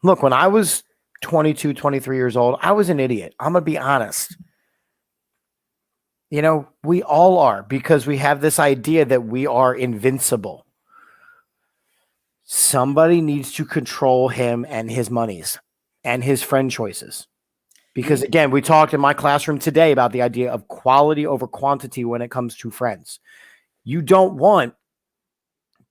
Look, when I was 22, 23 years old, I was an idiot. I'm going to be honest. You know, we all are, because we have this idea that we are invincible. Somebody needs to control him and his monies and his friend choices. Because again, we talked in my classroom today about the idea of quality over quantity when it comes to friends. You don't want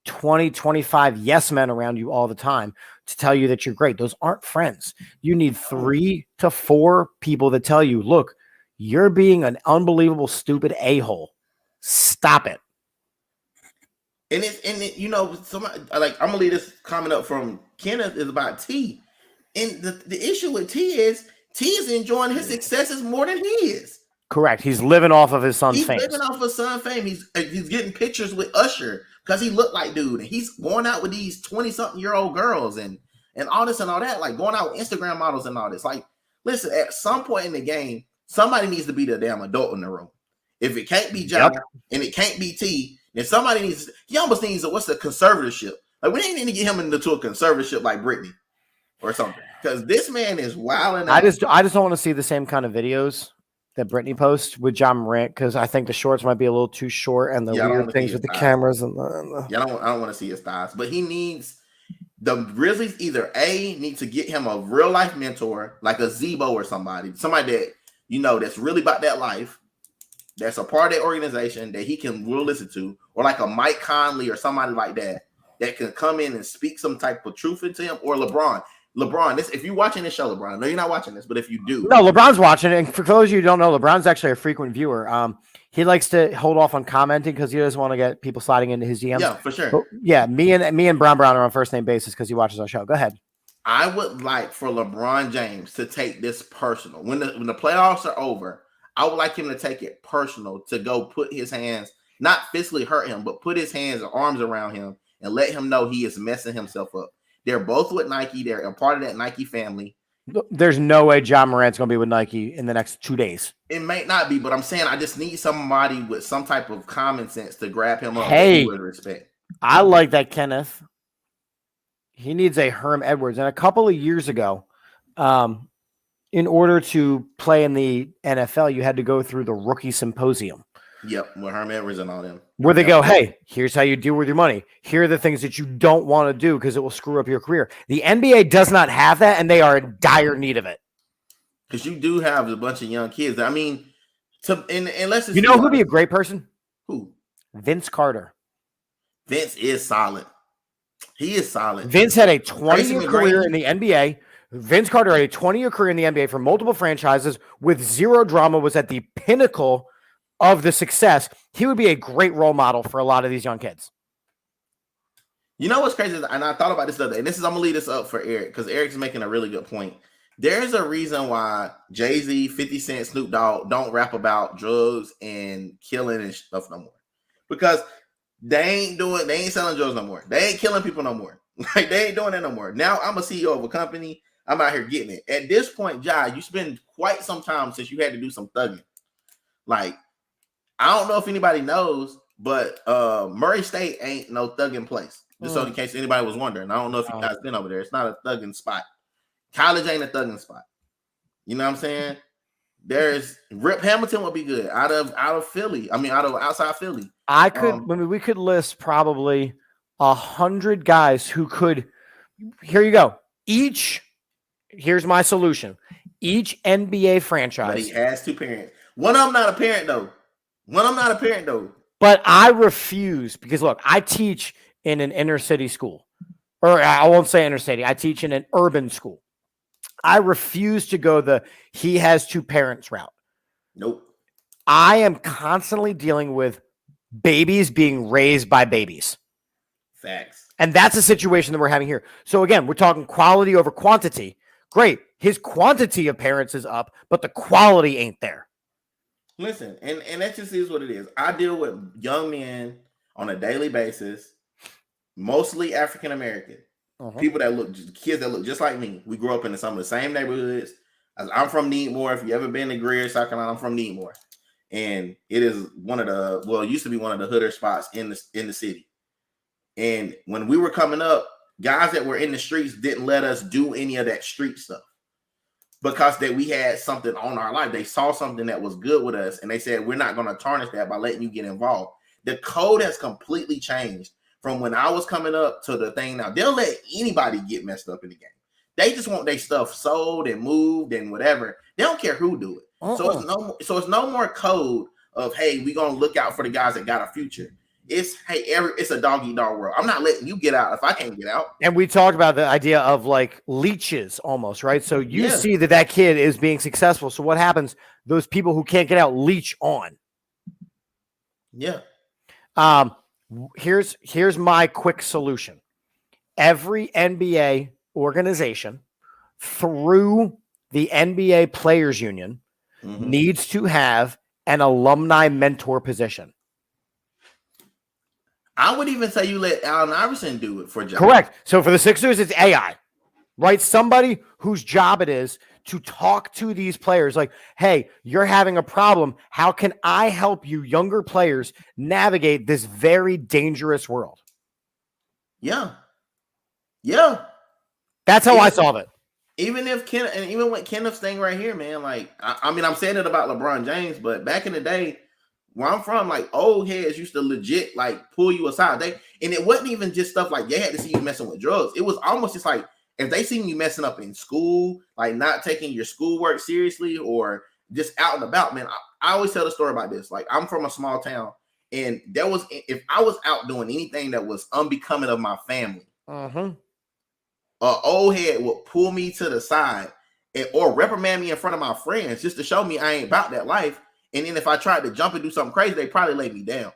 20, 25 yes men around you all the time to tell you that you're great. Those aren't friends. You need 3 to 4 people that tell you, look, you're being an unbelievable, stupid a-hole. Stop it. And somebody like I'm gonna leave this comment up from Kenneth is about T. And the issue with T is enjoying his successes more than he is. Correct. He's living off of his son's fame. He's living off of his son's fame. He's getting pictures with Usher because he looked like dude, and he's going out with these 20-something-year-old girls and all this and all that, like going out with Instagram models and all this. Like, listen, at some point in the game, somebody needs to be the damn adult in the room. If it can't be John and it can't be T, then somebody needs. He almost needs what's the conservatorship? Like, we ain't need to get him into a conservatorship like Britney or something, because this man is wilding. I just don't want to see the same kind of videos that Britney posts with John Morant, because I think the shorts might be a little too short and the weird things with the cameras and the. Yeah, I don't want to see his thighs, but he needs the Grizzlies either need to get him a real life mentor like a Zebo or somebody that that's really about that life, that's a part of that organization that he can really listen to, or like a Mike Conley or somebody like that can come in and speak some type of truth into him, or LeBron. If you're watching this show, LeBron, I know you're not watching this, but if you do. No, LeBron's watching it. And for those of you who don't know, LeBron's actually a frequent viewer. He likes to hold off on commenting because he doesn't want to get people sliding into his DMs. Yeah, for sure. But yeah, me and Brown are on first name basis because he watches our show. Go ahead. I would like for LeBron James to take this personal. When the playoffs are over, I would like him to take it personal, to go put his hands, not physically hurt him, but put his hands and arms around him and let him know he is messing himself up. They're both with Nike. They're a part of that Nike family. There's no way John Morant's going to be with Nike in the next 2 days. It may not be, but I'm saying I just need somebody with some type of common sense to grab him up with respect. I like that, Kenneth. He needs a Herm Edwards. And a couple of years ago, in order to play in the NFL, you had to go through the rookie symposium. Yep, with Herm Edwards and all them. Where they go, hey, here's how you deal with your money. Here are the things that you don't want to do because it will screw up your career. The NBA does not have that, and they are in dire need of it. Because you do have a bunch of young kids. I mean, unless it's who'd be a great person? Who? Vince Carter. Vince is solid. He is solid. Vince had a 20-year career in the NBA. Vince Carter had a 20-year career in the NBA for multiple franchises with zero drama, was at the pinnacle of the success. He would be a great role model for a lot of these young kids. You know what's crazy? And I thought about this the other day, and I'm going to leave this up for Eric, because Eric's making a really good point. There's a reason why Jay-Z, 50 Cent, Snoop Dogg don't rap about drugs and killing and stuff no more. Because they ain't selling drugs no more. They ain't killing people no more. Like, they ain't doing that no more. Now I'm a CEO of a company. I'm out here getting it. At this point, Jai, you spend quite some time since you had to do some thugging. Like, I don't know if anybody knows, but Murray State ain't no thugging place. Just so in case anybody was wondering. I don't know if you guys been over there. It's not a thugging spot. College ain't a thugging spot. You know what I'm saying? There's Rip Hamilton would be good out of Philly. I mean, out of outside Philly. We could list probably 100 guys who could. Here you go. Here's my solution. Each NBA franchise. But he has two parents. One of them not a parent though. But I refuse, because look, I teach in an inner city school, or I won't say inner city. I teach in an urban school. I refuse to go he has two parents route. Nope. I am constantly dealing with babies being raised by babies. Facts. And that's a situation that we're having here. So again, we're talking quality over quantity. Great. His quantity of parents is up, but the quality ain't there. Listen, and that just is what it is. I deal with young men on a daily basis, mostly African American. People kids that look just like me. We grew up in some of the same neighborhoods. I'm from Needmore. If you ever been to Greer, South Carolina, I'm from Needmore. And it is it used to be one of the hooder spots in the city. And when we were coming up, guys that were in the streets didn't let us do any of that street stuff, because we had something on our life. They saw something that was good with us, and they said, we're not going to tarnish that by letting you get involved. The code has completely changed from when I was coming up to the thing now. They'll let anybody get messed up in the game. They just want their stuff sold and moved and whatever. They don't care who do it. So it's no more code of, hey, we're going to look out for the guys that got a future. It's, hey, it's a dog-eat-dog world. I'm not letting you get out if I can't get out. And we talked about the idea of like leeches almost, right? So you see that kid is being successful. So what happens? Those people who can't get out leech on. Yeah. Here's my quick solution. Every NBA organization through the NBA Players Union needs to have an alumni mentor position. I would even say you let Allen Iverson do it for John. Correct. So for the Sixers, it's AI, right? Somebody whose job it is to talk to these players like, hey, you're having a problem. How can I help you younger players navigate this very dangerous world? Yeah. Yeah. That's how I solve it. Even if Ken, and even with Kenneth's thing right here, man, like, I mean, I'm saying it about LeBron James, but back in the day, where I'm from, like, old heads used to legit like pull you aside. And it wasn't even just stuff like they had to see you messing with drugs. It was almost just like if they seen you messing up in school, like not taking your schoolwork seriously or just out and about, man. I always tell the story about this. Like, I'm from a small town, and if I was out doing anything that was unbecoming of my family, an old head would pull me to the side or reprimand me in front of my friends just to show me I ain't about that life. And then if I tried to jump and do something crazy, they probably laid me down.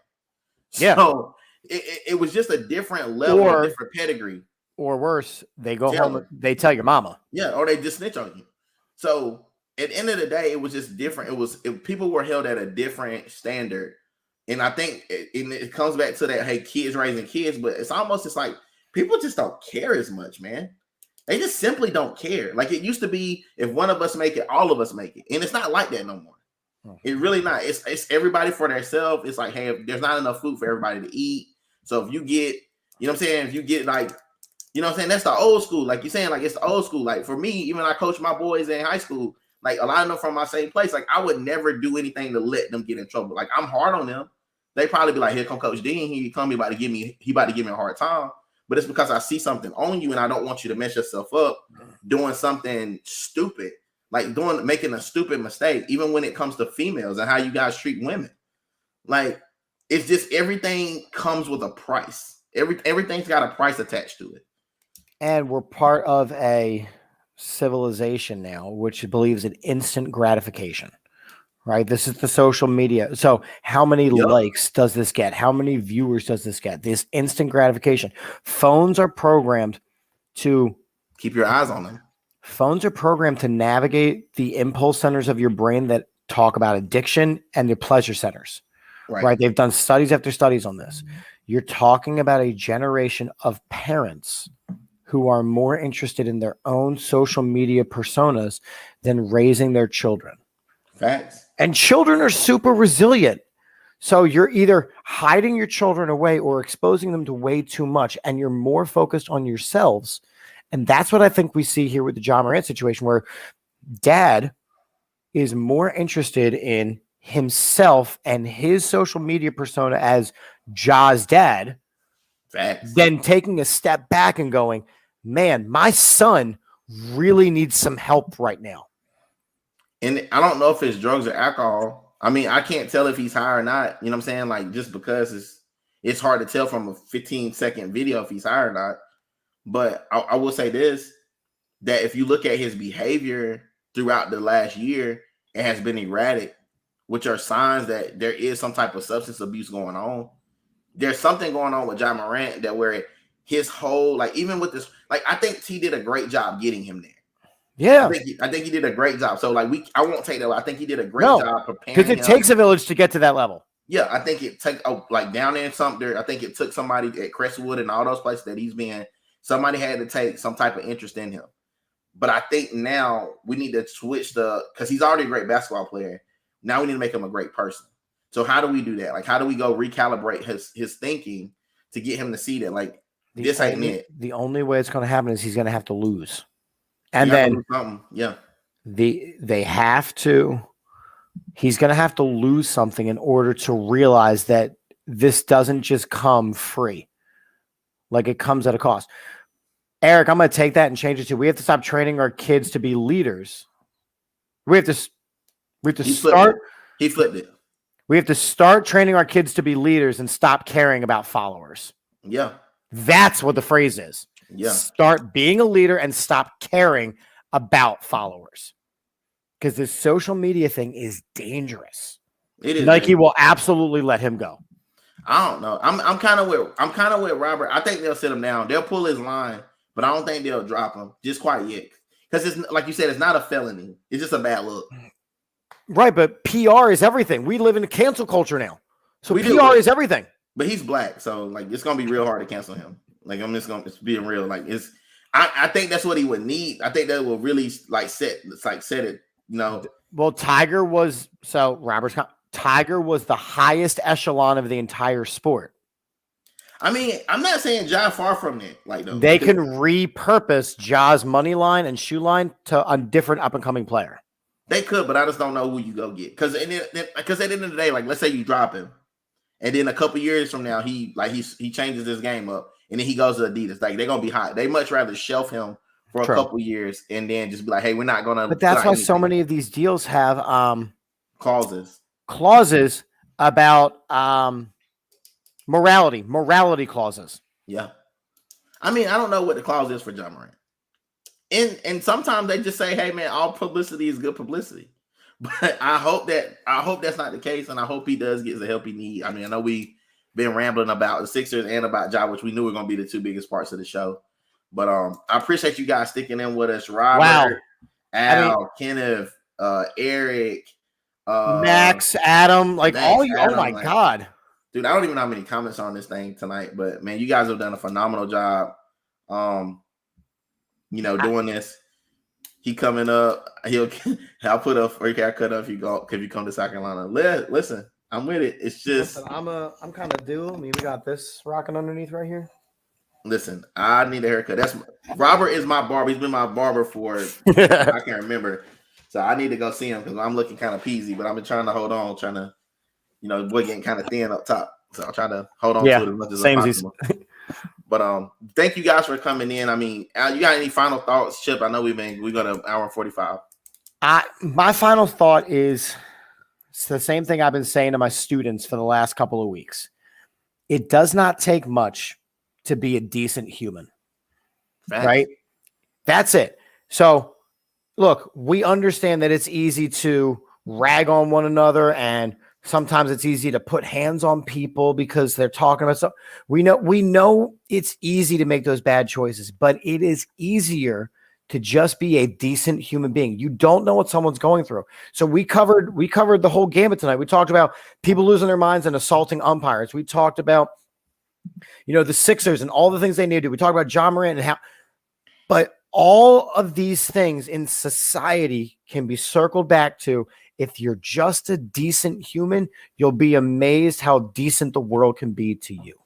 Yeah. So it was just a different level, a different pedigree. Or worse, they go home and they tell your mama. Yeah, or they just snitch on you. So at the end of the day, it was just different. People were held at a different standard. And I think it comes back to that, hey, kids raising kids, but it's almost just like people just don't care as much, man. They just simply don't care. Like it used to be, if one of us make it, all of us make it. And it's not like that no more. It's really not. It's everybody for themselves. It's like, hey, there's not enough food for everybody to eat. So if you get, you know what I'm saying? If you get like, you know what I'm saying? That's the old school. Like you're saying, like it's the old school. Like for me, even I coach my boys in high school, like a lot of them from my same place. Like I would never do anything to let them get in trouble. Like I'm hard on them. They probably be like, here come Coach Dean. He about to give me a hard time. But it's because I see something on you and I don't want you to mess yourself up doing something stupid. Like making a stupid mistake, even when it comes to females and how you guys treat women. Like, it's just everything comes with a price. Everything's got a price attached to it. And we're part of a civilization now, which believes in instant gratification, right? This is the social media. So how many likes does this get? How many viewers does this get? This instant gratification. Phones are programmed to keep your eyes on them. Phones are programmed to navigate the impulse centers of your brain that talk about addiction and the pleasure centers, right? They've done studies after studies on this. You're talking about a generation of parents who are more interested in their own social media personas than raising their children. Facts. And children are super resilient. So you're either hiding your children away or exposing them to way too much, and you're more focused on yourselves. And that's what I think we see here with the John Morant situation, where dad is more interested in himself and his social media persona as Ja's dad than taking a step back and going, man, my son really needs some help right now. And I don't know if it's drugs or alcohol. I mean, I can't tell if he's high or not. You know what I'm saying? Like, just because it's hard to tell from a 15-second video if he's high or not. But I will say this, that if you look at his behavior throughout the last year, it has been erratic, which are signs that there is some type of substance abuse going on. There's something going on with John Morant that where his whole, like, even with this, like, I think T did a great job getting him there. Yeah. I think he did a great job. So, like, I won't take that. I think he did a great job preparing him. Because it takes a village to get to that level. Yeah, I think it took, like, down there in Sumter, I think it took somebody at Crestwood and all those places that he's been. Somebody had to take some type of interest in him. But I think now we need to switch because he's already a great basketball player. Now we need to make him a great person. So how do we do that? Like, how do we go recalibrate his thinking to get him to see that, like, this ain't it? The only way it's going to happen is he's going to have to lose. And then he's going to have to lose something in order to realize that this doesn't just come free. Like, it comes at a cost. Eric, I'm going to take that and change it to, we have to stop training our kids to be leaders. We have to start. He flipped it. We have to start training our kids to be leaders and stop caring about followers. Yeah. That's what the phrase is. Yeah. Start being a leader and stop caring about followers. Because this social media thing is dangerous. It is. Nike will absolutely let him go. I don't know. I'm kind of with Robert. I think they'll sit him down. They'll pull his line, but I don't think they'll drop him just quite yet. Because it's like you said, it's not a felony. It's just a bad look. Right, but PR is everything. We live in a cancel culture now. So We PR do. is everything. But he's black, so like it's gonna be real hard to cancel him. Like I'm just gonna being real. Like I think that's what he would need. I think that will really set it. Well, Tiger was Tiger was the highest echelon of the entire sport. I mean, I'm not saying Ja far from that. Like though, They can repurpose Ja's money line and shoe line to a different up and coming player. They could, but I just don't know who you go get. Because at the end of the day, like let's say you drop him, and then a couple years from now he changes his game up, and then he goes to Adidas. Like they're gonna be hot. They much rather shelf him for True. a couple years and then just be like, hey, we're not gonna. But that's why so many of these deals have clauses about morality clauses. Yeah. I mean, I don't know what the clause is for John Morant. And sometimes they just say, hey man, all publicity is good publicity. But I hope that's not the case, and I hope he does get the help he needs. I mean, I know we've been rambling about the Sixers and about Ja, which we knew were gonna be the two biggest parts of the show. But I appreciate you guys sticking in with us. Robert, Al, Kenneth, Eric, Max, Adam, oh my God. Dude, I don't even know how many comments on this thing tonight, but man, you guys have done a phenomenal job. Doing this. He coming up. I'll put a free haircut up if you come to South Carolina. Listen, I'm with it. It's just I'm kind of due. I mean, we got this rocking underneath right here. Listen, I need a haircut. Robert is my barber. He's been my barber for I can't remember. So I need to go see him because I'm looking kind of peasy, but I've been trying to hold on, boy getting kind of thin up top. So I'll try to hold on to it as much as possible. But thank you guys for coming in. I mean, Al, you got any final thoughts? Chip, I know we got an hour and 45. My final thought is it's the same thing I've been saying to my students for the last couple of weeks. It does not take much to be a decent human. Facts. Right? That's it. So look, we understand that it's easy to rag on one another, and sometimes it's easy to put hands on people because they're talking about stuff. We know it's easy to make those bad choices, but it is easier to just be a decent human being. You don't know what someone's going through. So we covered the whole gamut tonight. We talked about people losing their minds and assaulting umpires. We talked about, the Sixers and all the things they need to do. We talked about John Morant and how, but all of these things in society can be circled back to, if you're just a decent human, you'll be amazed how decent the world can be to you.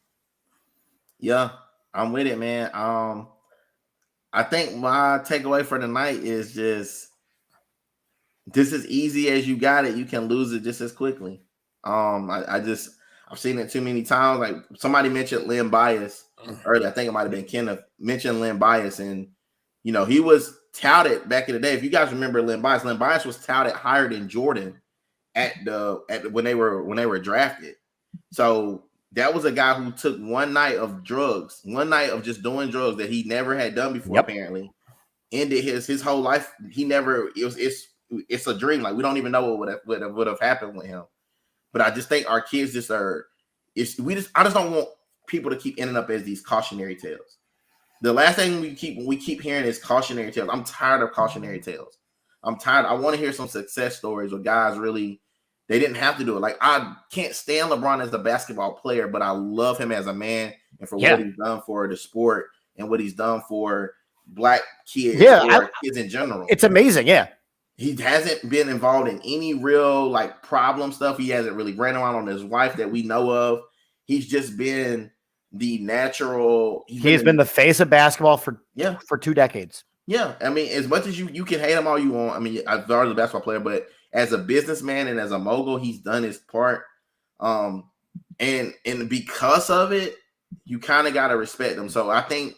Yeah, I'm with it, man. I think my takeaway for the night is just this as easy as you got it, you can lose it just as quickly. I've seen it too many times. Like somebody mentioned Len Bias earlier. I think it might have been Kenneth mentioned Len Bias, and he was touted back in the day. If you guys remember Len Bias was touted higher than Jordan when they were drafted. So that was a guy who took one night of just doing drugs that he never had done before. Yep. Apparently, ended his whole life. It's a dream. Like we don't even know what would have happened with him. But I just think our kids I just don't want people to keep ending up as these cautionary tales. The last thing we keep hearing is cautionary tales. I'm tired of cautionary tales. I'm tired. I want to hear some success stories where guys really, they didn't have to do it. Like I can't stand LeBron as a basketball player, but I love him as a man and for what he's done for the sport and what he's done for black kids or kids in general. It's amazing. Yeah. He hasn't been involved in any real problem stuff. He hasn't really ran around on his wife that we know of. He's just been the natural. He's been the face of basketball for 2 decades. Yeah. I mean, as much as you can hate him all you want. I mean, I've already a basketball player, but as a businessman and as a mogul, he's done his part. And because of it, you kind of got to respect them. So I think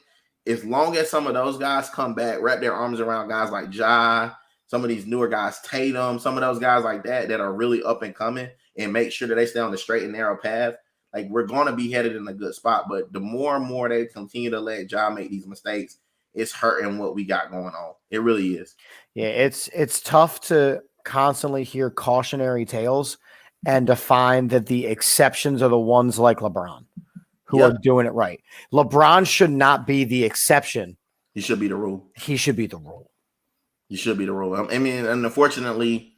as long as some of those guys come back, wrap their arms around guys like Ja, some of these newer guys, Tatum, some of those guys like that are really up and coming, and make sure that they stay on the straight and narrow path, like we're going to be headed in a good spot. But the more and more they continue to let Ja make these mistakes, it's hurting what we got going on. It really is. Yeah, it's tough to constantly hear cautionary tales and define that the exceptions are the ones like LeBron who are doing it right. LeBron should not be the exception. He should be the rule. He should be the rule. He should be the rule. I mean, and unfortunately,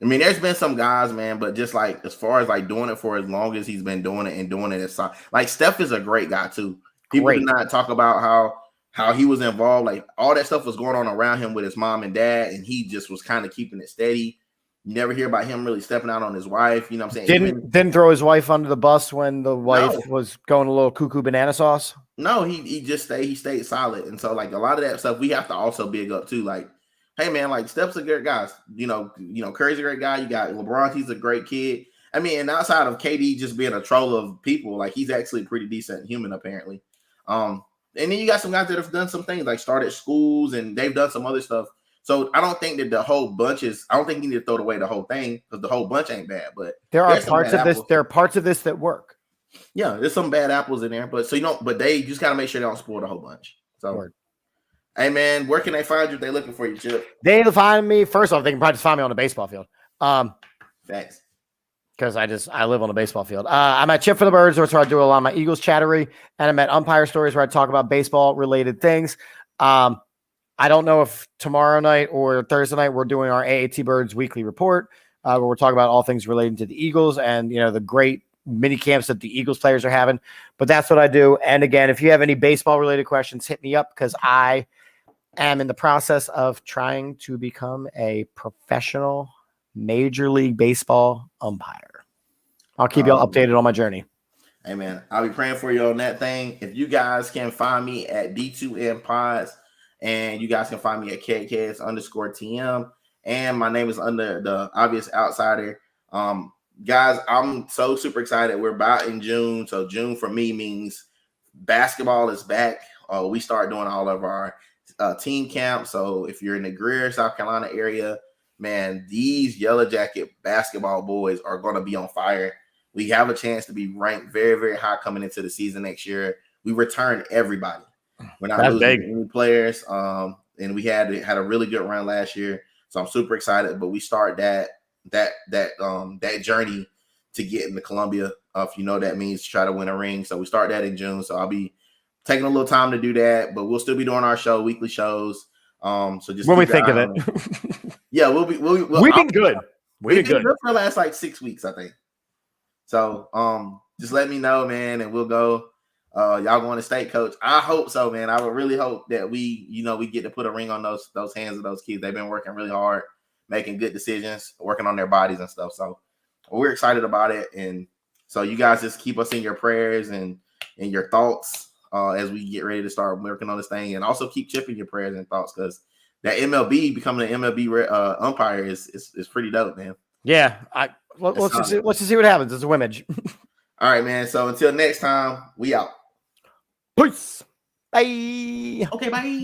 there's been some guys, man, but just like as far as like doing it for as long as he's been doing it and doing it as like Steph is a great guy too. People do not talk about how he was involved. Like all that stuff was going on around him with his mom and dad, and he just was kind of keeping it steady. You never hear about him really stepping out on his wife. You know what I'm saying? Didn't throw his wife under the bus when the wife was going a little cuckoo banana sauce. No, he just stayed solid. And so like a lot of that stuff we have to also big up too. Like, hey man, like Steph's a great guy. You know, Curry's a great guy. You got LeBron, he's a great kid. I mean, and outside of KD just being a troll of people, like he's actually a pretty decent human apparently. And then you got some guys that have done some things like started schools and they've done some other stuff. So I don't think that the whole bunch I don't think you need to throw away the whole thing because the whole bunch ain't bad. But there are parts of this. There are parts of this that work. Yeah, there's some bad apples in there, but but they just gotta make sure they don't spoil the whole bunch. So, hey man, where can they find you if they're looking for you, Chip? They find me first off. They can probably just find me on the baseball field. Thanks. Because I live on a baseball field. I'm at Chip for the Birds, where I do a lot of my Eagles chattery, and I'm at Umpire Stories, where I talk about baseball related things. I don't know if tomorrow night or Thursday night we're doing our AAT Birds weekly report, where we're talking about all things relating to the Eagles and the great mini camps that the Eagles players are having. But that's what I do. And again, if you have any baseball related questions, hit me up because I am in the process of trying to become a professional Major League Baseball umpire. I'll keep y'all updated on my journey. Hey man, I'll be praying for you on that thing. If you guys can find me at D2M Pods, and you guys can find me at KKS_TM. And my name is under the obvious outsider. Guys, I'm so super excited. We're about in June. So June for me means basketball is back. We start doing all of our team camps. So if you're in the Greer, South Carolina area, man, these Yellow Jacket basketball boys are going to be on fire. We have a chance to be ranked very, very high coming into the season next year. We return everybody. We're not losing any players, and we had a really good run last year, so I'm super excited. But we start that journey to get into Columbia. If you know what that means, to try to win a ring. So we start that in June. So I'll be taking a little time to do that, but we'll still be doing our weekly shows. So just when we think of it, yeah, we've been good. We've been good for the last like 6 weeks, I think. So just let me know, man, and we'll go. Y'all going to state, coach? I hope so, man. I would really hope that we get to put a ring on those hands of those kids. They've been working really hard, making good decisions, working on their bodies and stuff. So we're excited about it. And so you guys just keep us in your prayers and in your thoughts as we get ready to start working on this thing. And also keep Chip in your prayers and thoughts because that MLB becoming an MLB umpire is pretty dope, man. Yeah. Let's just see what happens. It's a Wimmage. All right, man. So until next time, we out. Peace. Bye. Okay, bye.